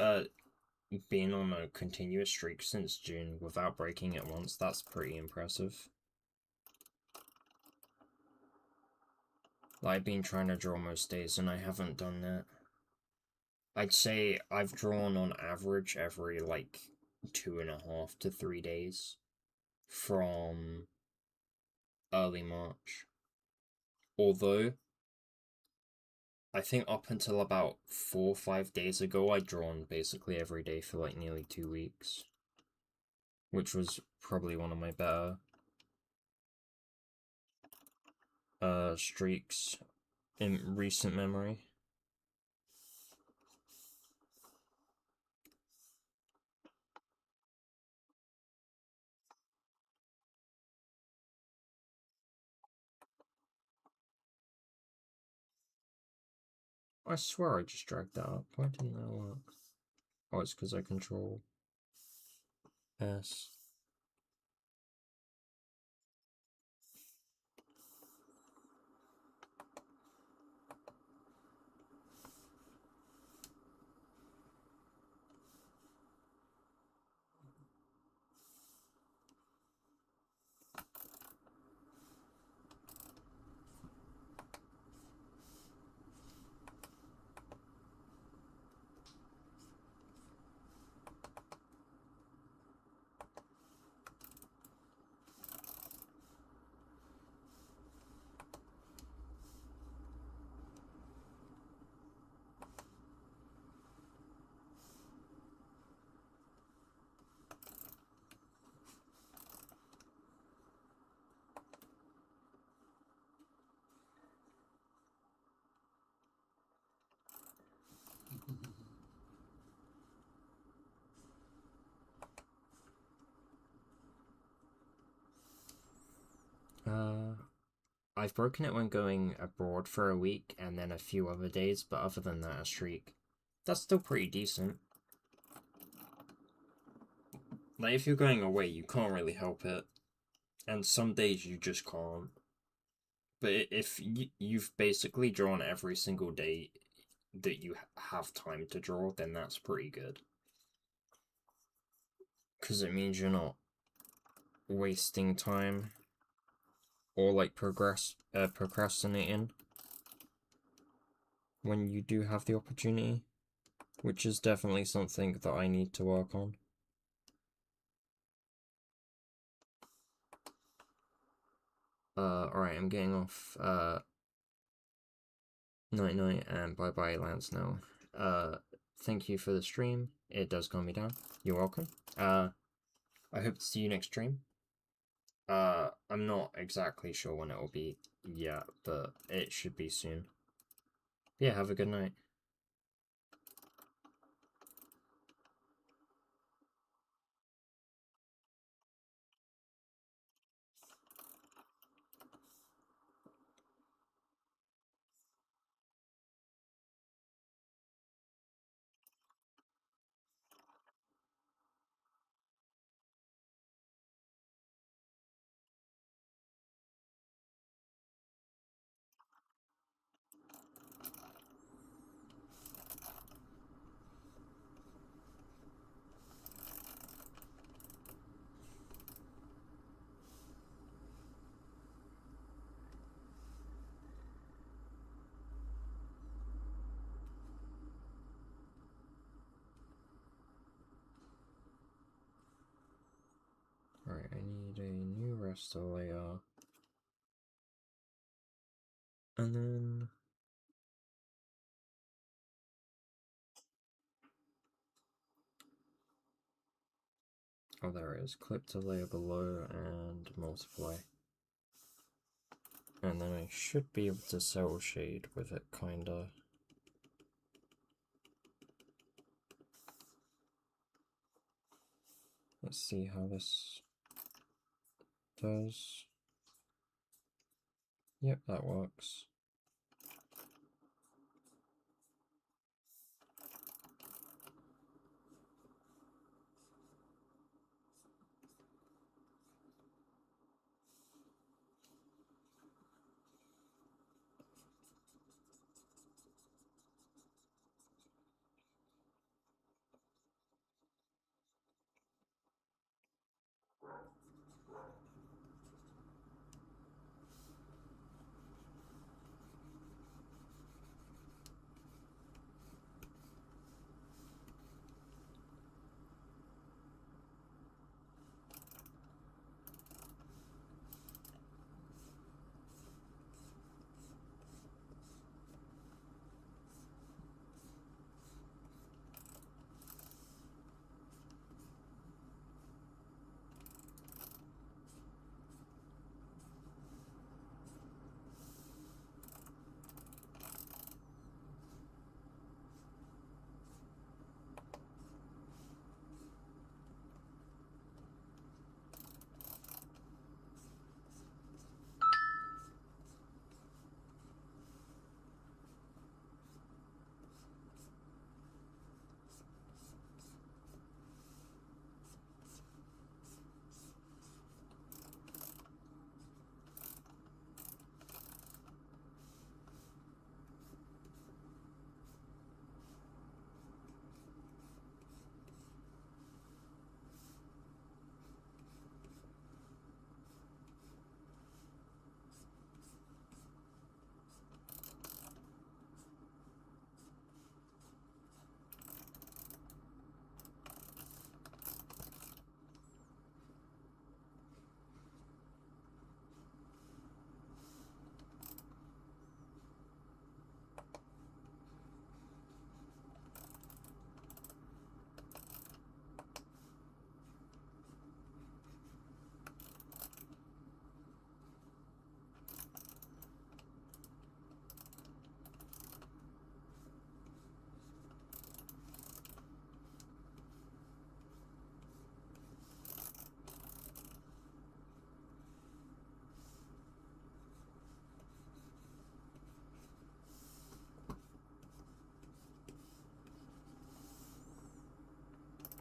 been on a continuous streak since June without breaking it once, that's pretty impressive. I've been trying to draw most days and I haven't done that. I'd say I've drawn on average every like 2.5 to 3 days from early March. Although I think up until about 4 or 5 days ago, I'd drawn basically every day for like nearly 2 weeks, which was probably one of my better streaks in recent memory. I swear I just dragged that up. Why didn't that work? Oh, it's because I control S. I've broken it when going abroad for a week and then a few other days, but other than that, a streak. That's still pretty decent. Like, if you're going away, you can't really help it. And some days you just can't. But if you've basically drawn every single day that you have time to draw, then that's pretty good. Because it means you're not wasting time or like procrastinating when you do have the opportunity, which is definitely something that I need to work on. Alright, I'm getting off. Night night and bye bye, Lance. Now, thank you for the stream. It does calm me down. You're welcome. I hope to see you next stream. I'm not exactly sure when it will be yet, but it should be soon. Yeah, have a good night. Alright, I need a new raster layer. And then... oh, there it is. Clip to layer below and multiply. And then I should be able to cell shade with it, kinda. Let's see how this does. Yep, that works.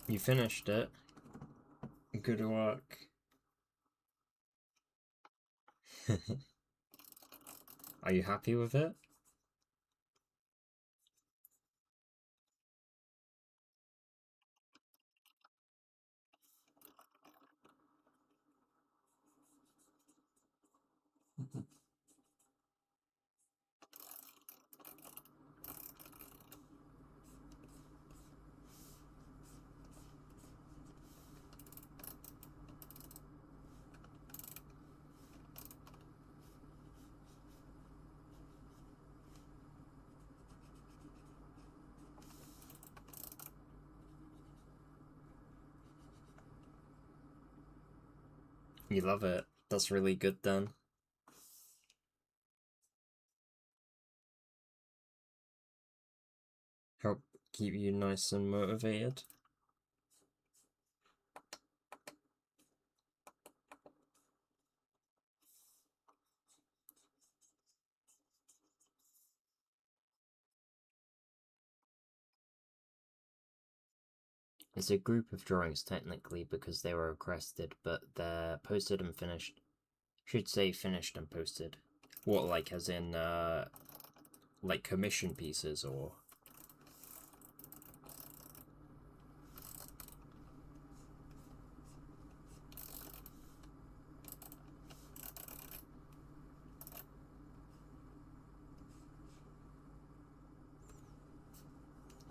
You finished it. Good work. Are you happy with it? You love it. That's really good then. Help keep you nice and motivated. It's a group of drawings technically because they were requested, but they're posted and finished. Should say finished and posted. What, like as in, like commission pieces or?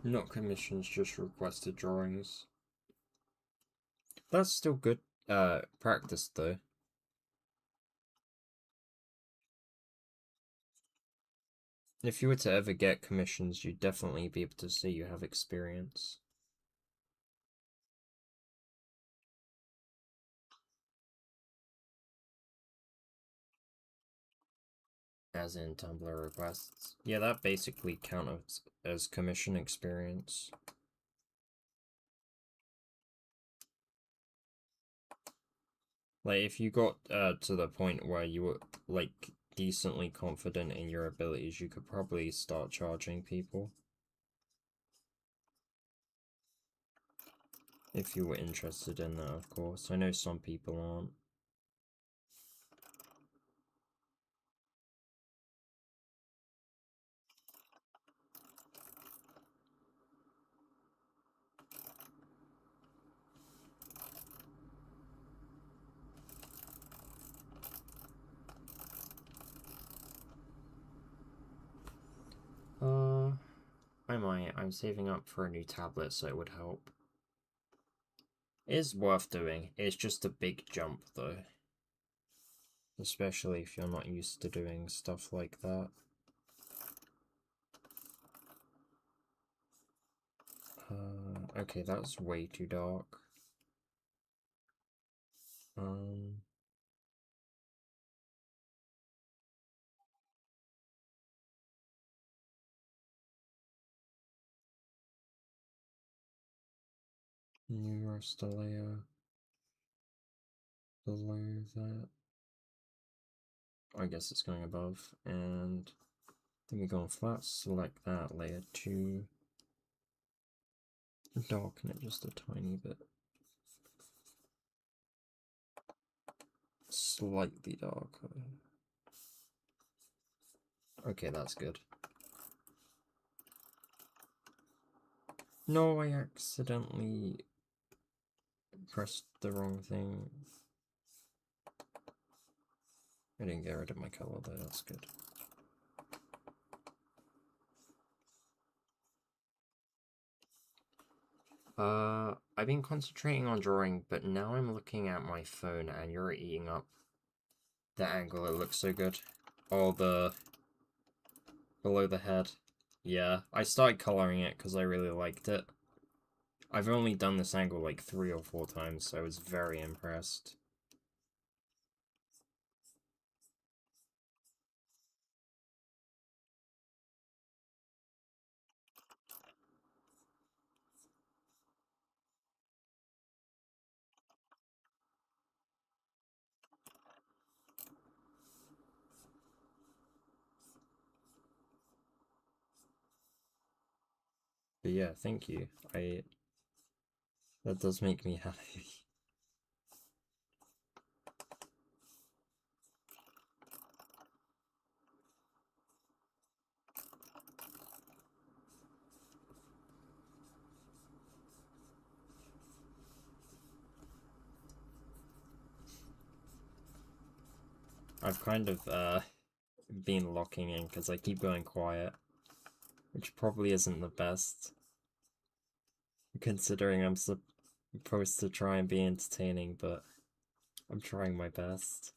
Not commissions, just requested drawings. That's still good, practice though. If you were to ever get commissions, you'd definitely be able to say you have experience. As in Tumblr requests. Yeah, that basically counts as commission experience. Like, if you got to the point where you were, like, decently confident in your abilities, you could probably start charging people. If you were interested in that, of course. I know some people aren't. I might. I'm saving up for a new tablet, so it would help. It is worth doing. It's just a big jump, though. Especially if you're not used to doing stuff like that. Okay, that's way too dark. Um... New raster layer below that. I guess it's going above, and then we go on flat, select that layer 2, darken it just a tiny bit. Slightly darker. Okay, that's good. No, I accidentally pressed the wrong thing. I didn't get rid of my color though, that's good. I've been concentrating on drawing, but now I'm looking at my phone and you're eating up the angle. It looks so good. Oh, the below the head. Yeah, I started coloring it because I really liked it. I've only done this angle like 3 or 4 times, so I was very impressed. But yeah, thank you. That does make me happy. I've kind of been locking in because I keep going quiet, which probably isn't the best, considering I'm supposed to try and be entertaining, but I'm trying my best.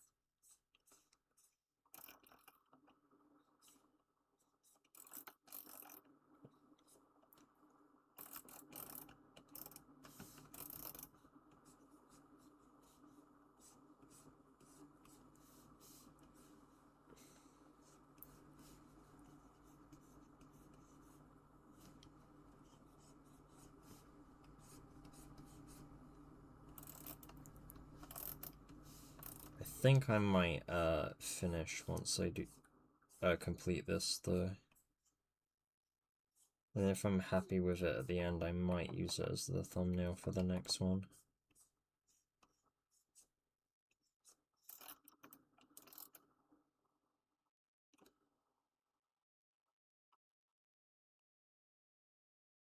I think I might finish once I do complete this though. And if I'm happy with it at the end, I might use it as the thumbnail for the next one.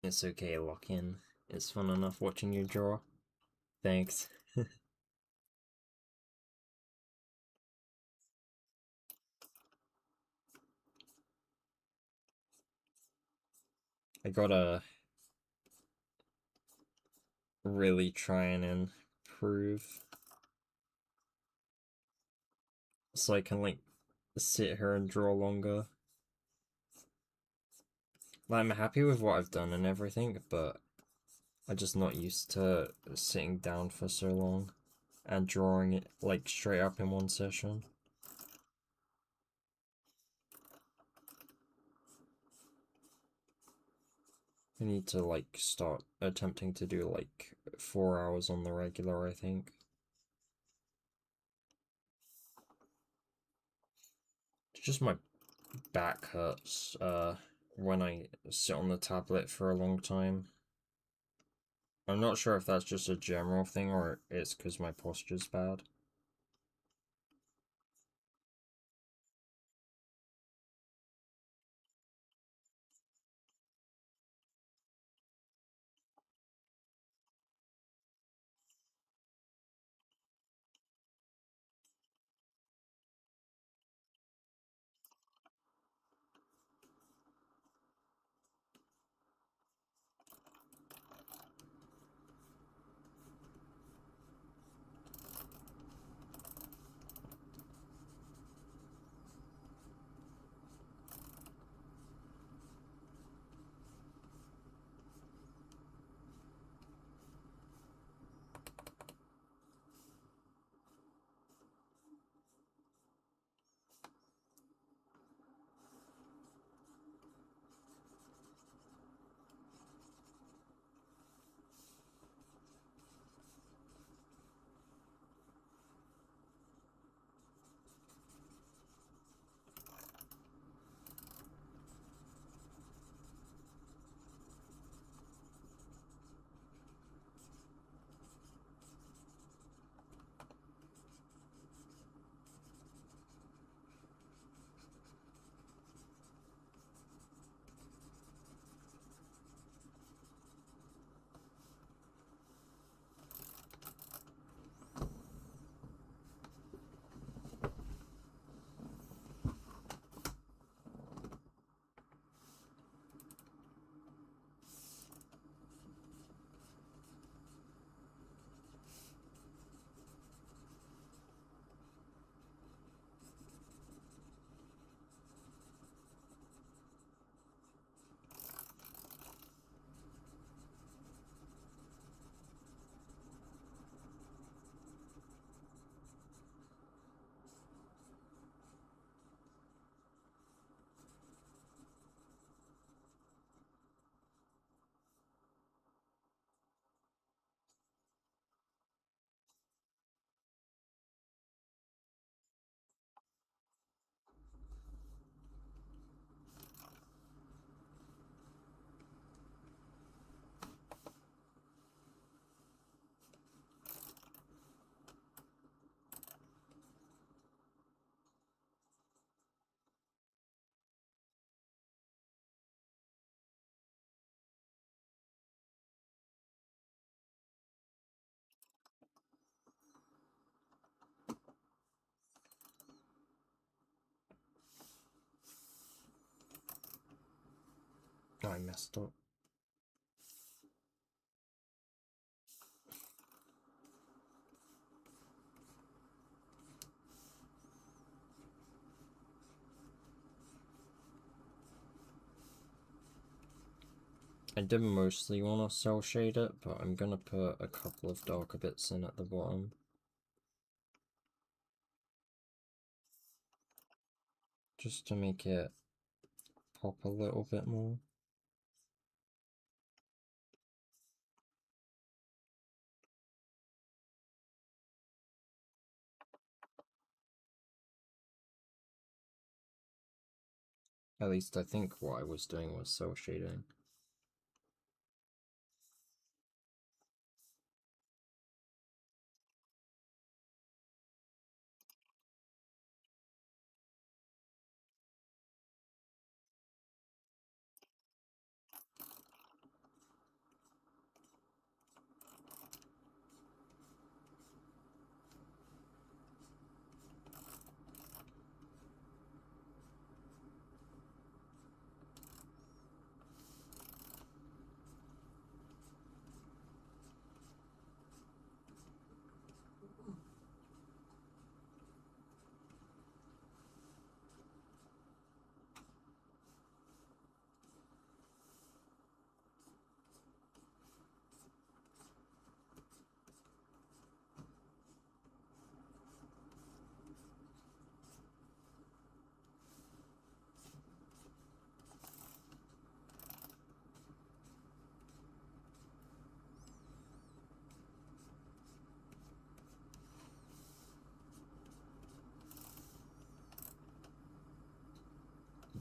It's okay, lock in. It's fun enough watching you draw. Thanks. I gotta really try and improve so I can like sit here and draw longer. Like, I'm happy with what I've done and everything, but I'm just not used to sitting down for so long and drawing it like straight up in one session. I need to like start attempting to do like 4 hours on the regular, I think. It's just my back hurts when I sit on the tablet for a long time. I'm not sure if that's just a general thing or it's because my posture's bad. I messed up. I did mostly want to cell shade it, but I'm gonna put a couple of darker bits in at the bottom. Just to make it pop a little bit more. At least I think what I was doing was cell shading.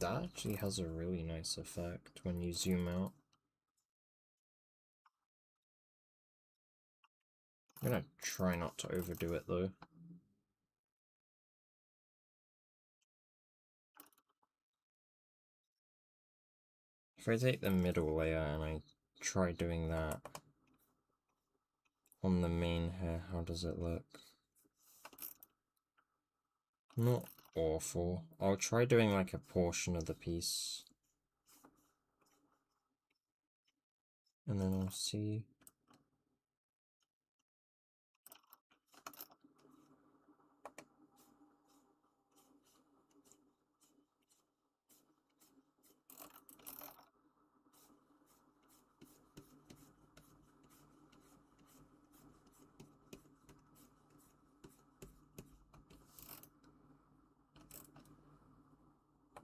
That actually has a really nice effect when you zoom out. I'm gonna try not to overdo it though. If I take the middle layer and I try doing that on the main hair, how does it look? Not awful. I'll try doing like a portion of the piece. And then I'll see.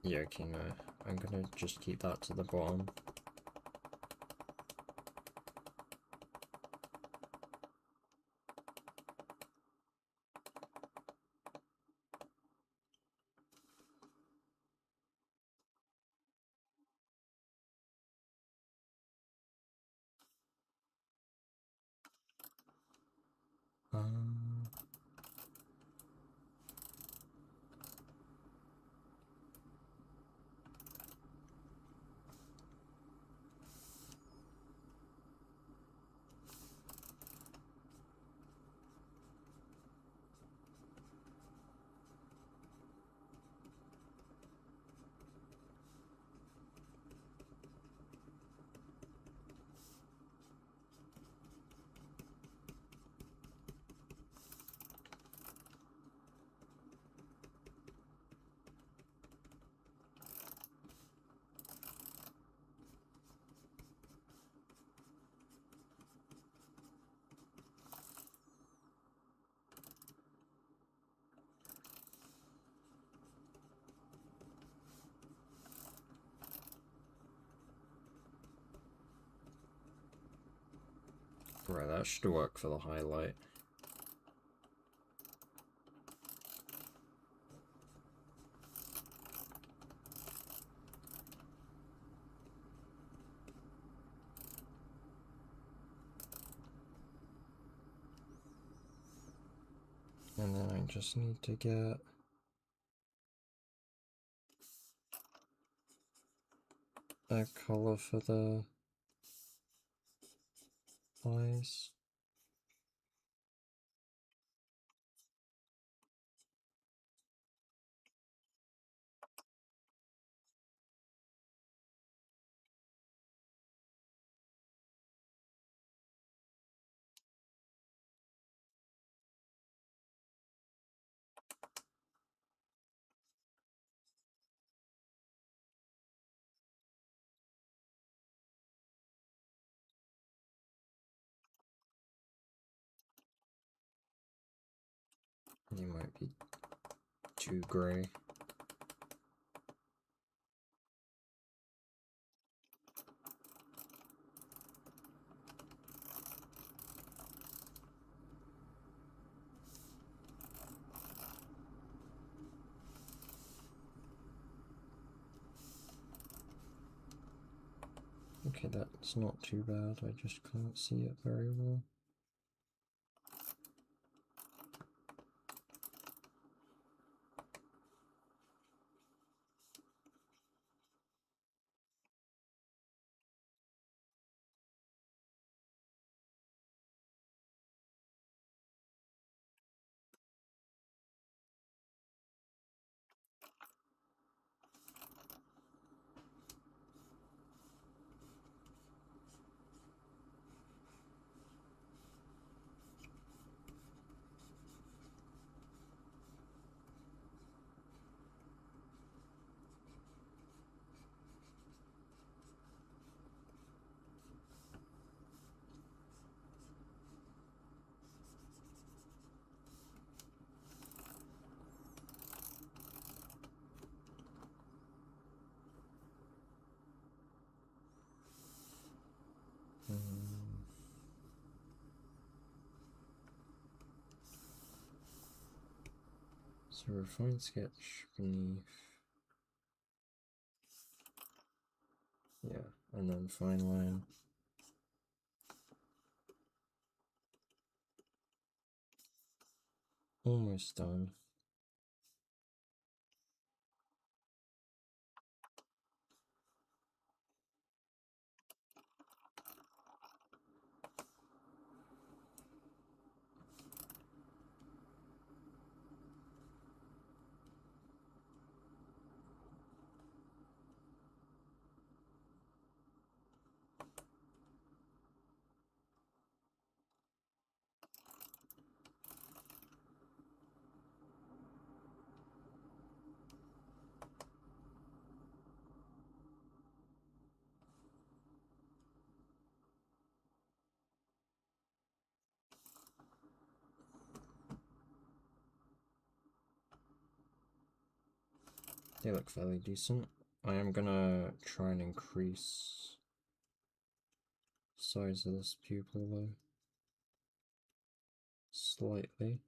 Yeah, okay, no. I'm gonna just keep that to the bottom. Um, right, that should work for the highlight. And then I just need to get a color for the eyes. They might be too grey. Okay, that's not too bad, I just can't see it very well. So refine sketch beneath. Yeah, and then fine line. Almost done. They look fairly decent. I am gonna try and increase size of this pupil though. Slightly.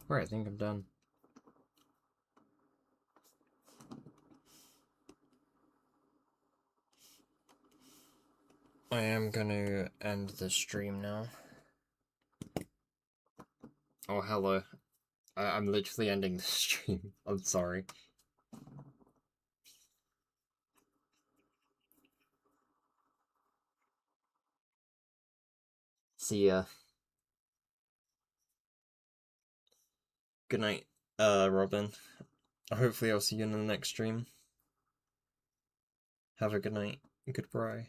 Right, I think I'm done. I am gonna end the stream now. Oh, hello. I'm literally ending the stream. I'm sorry. See ya. Good night, Robin. Hopefully I'll see you in the next stream. Have a good night. Goodbye.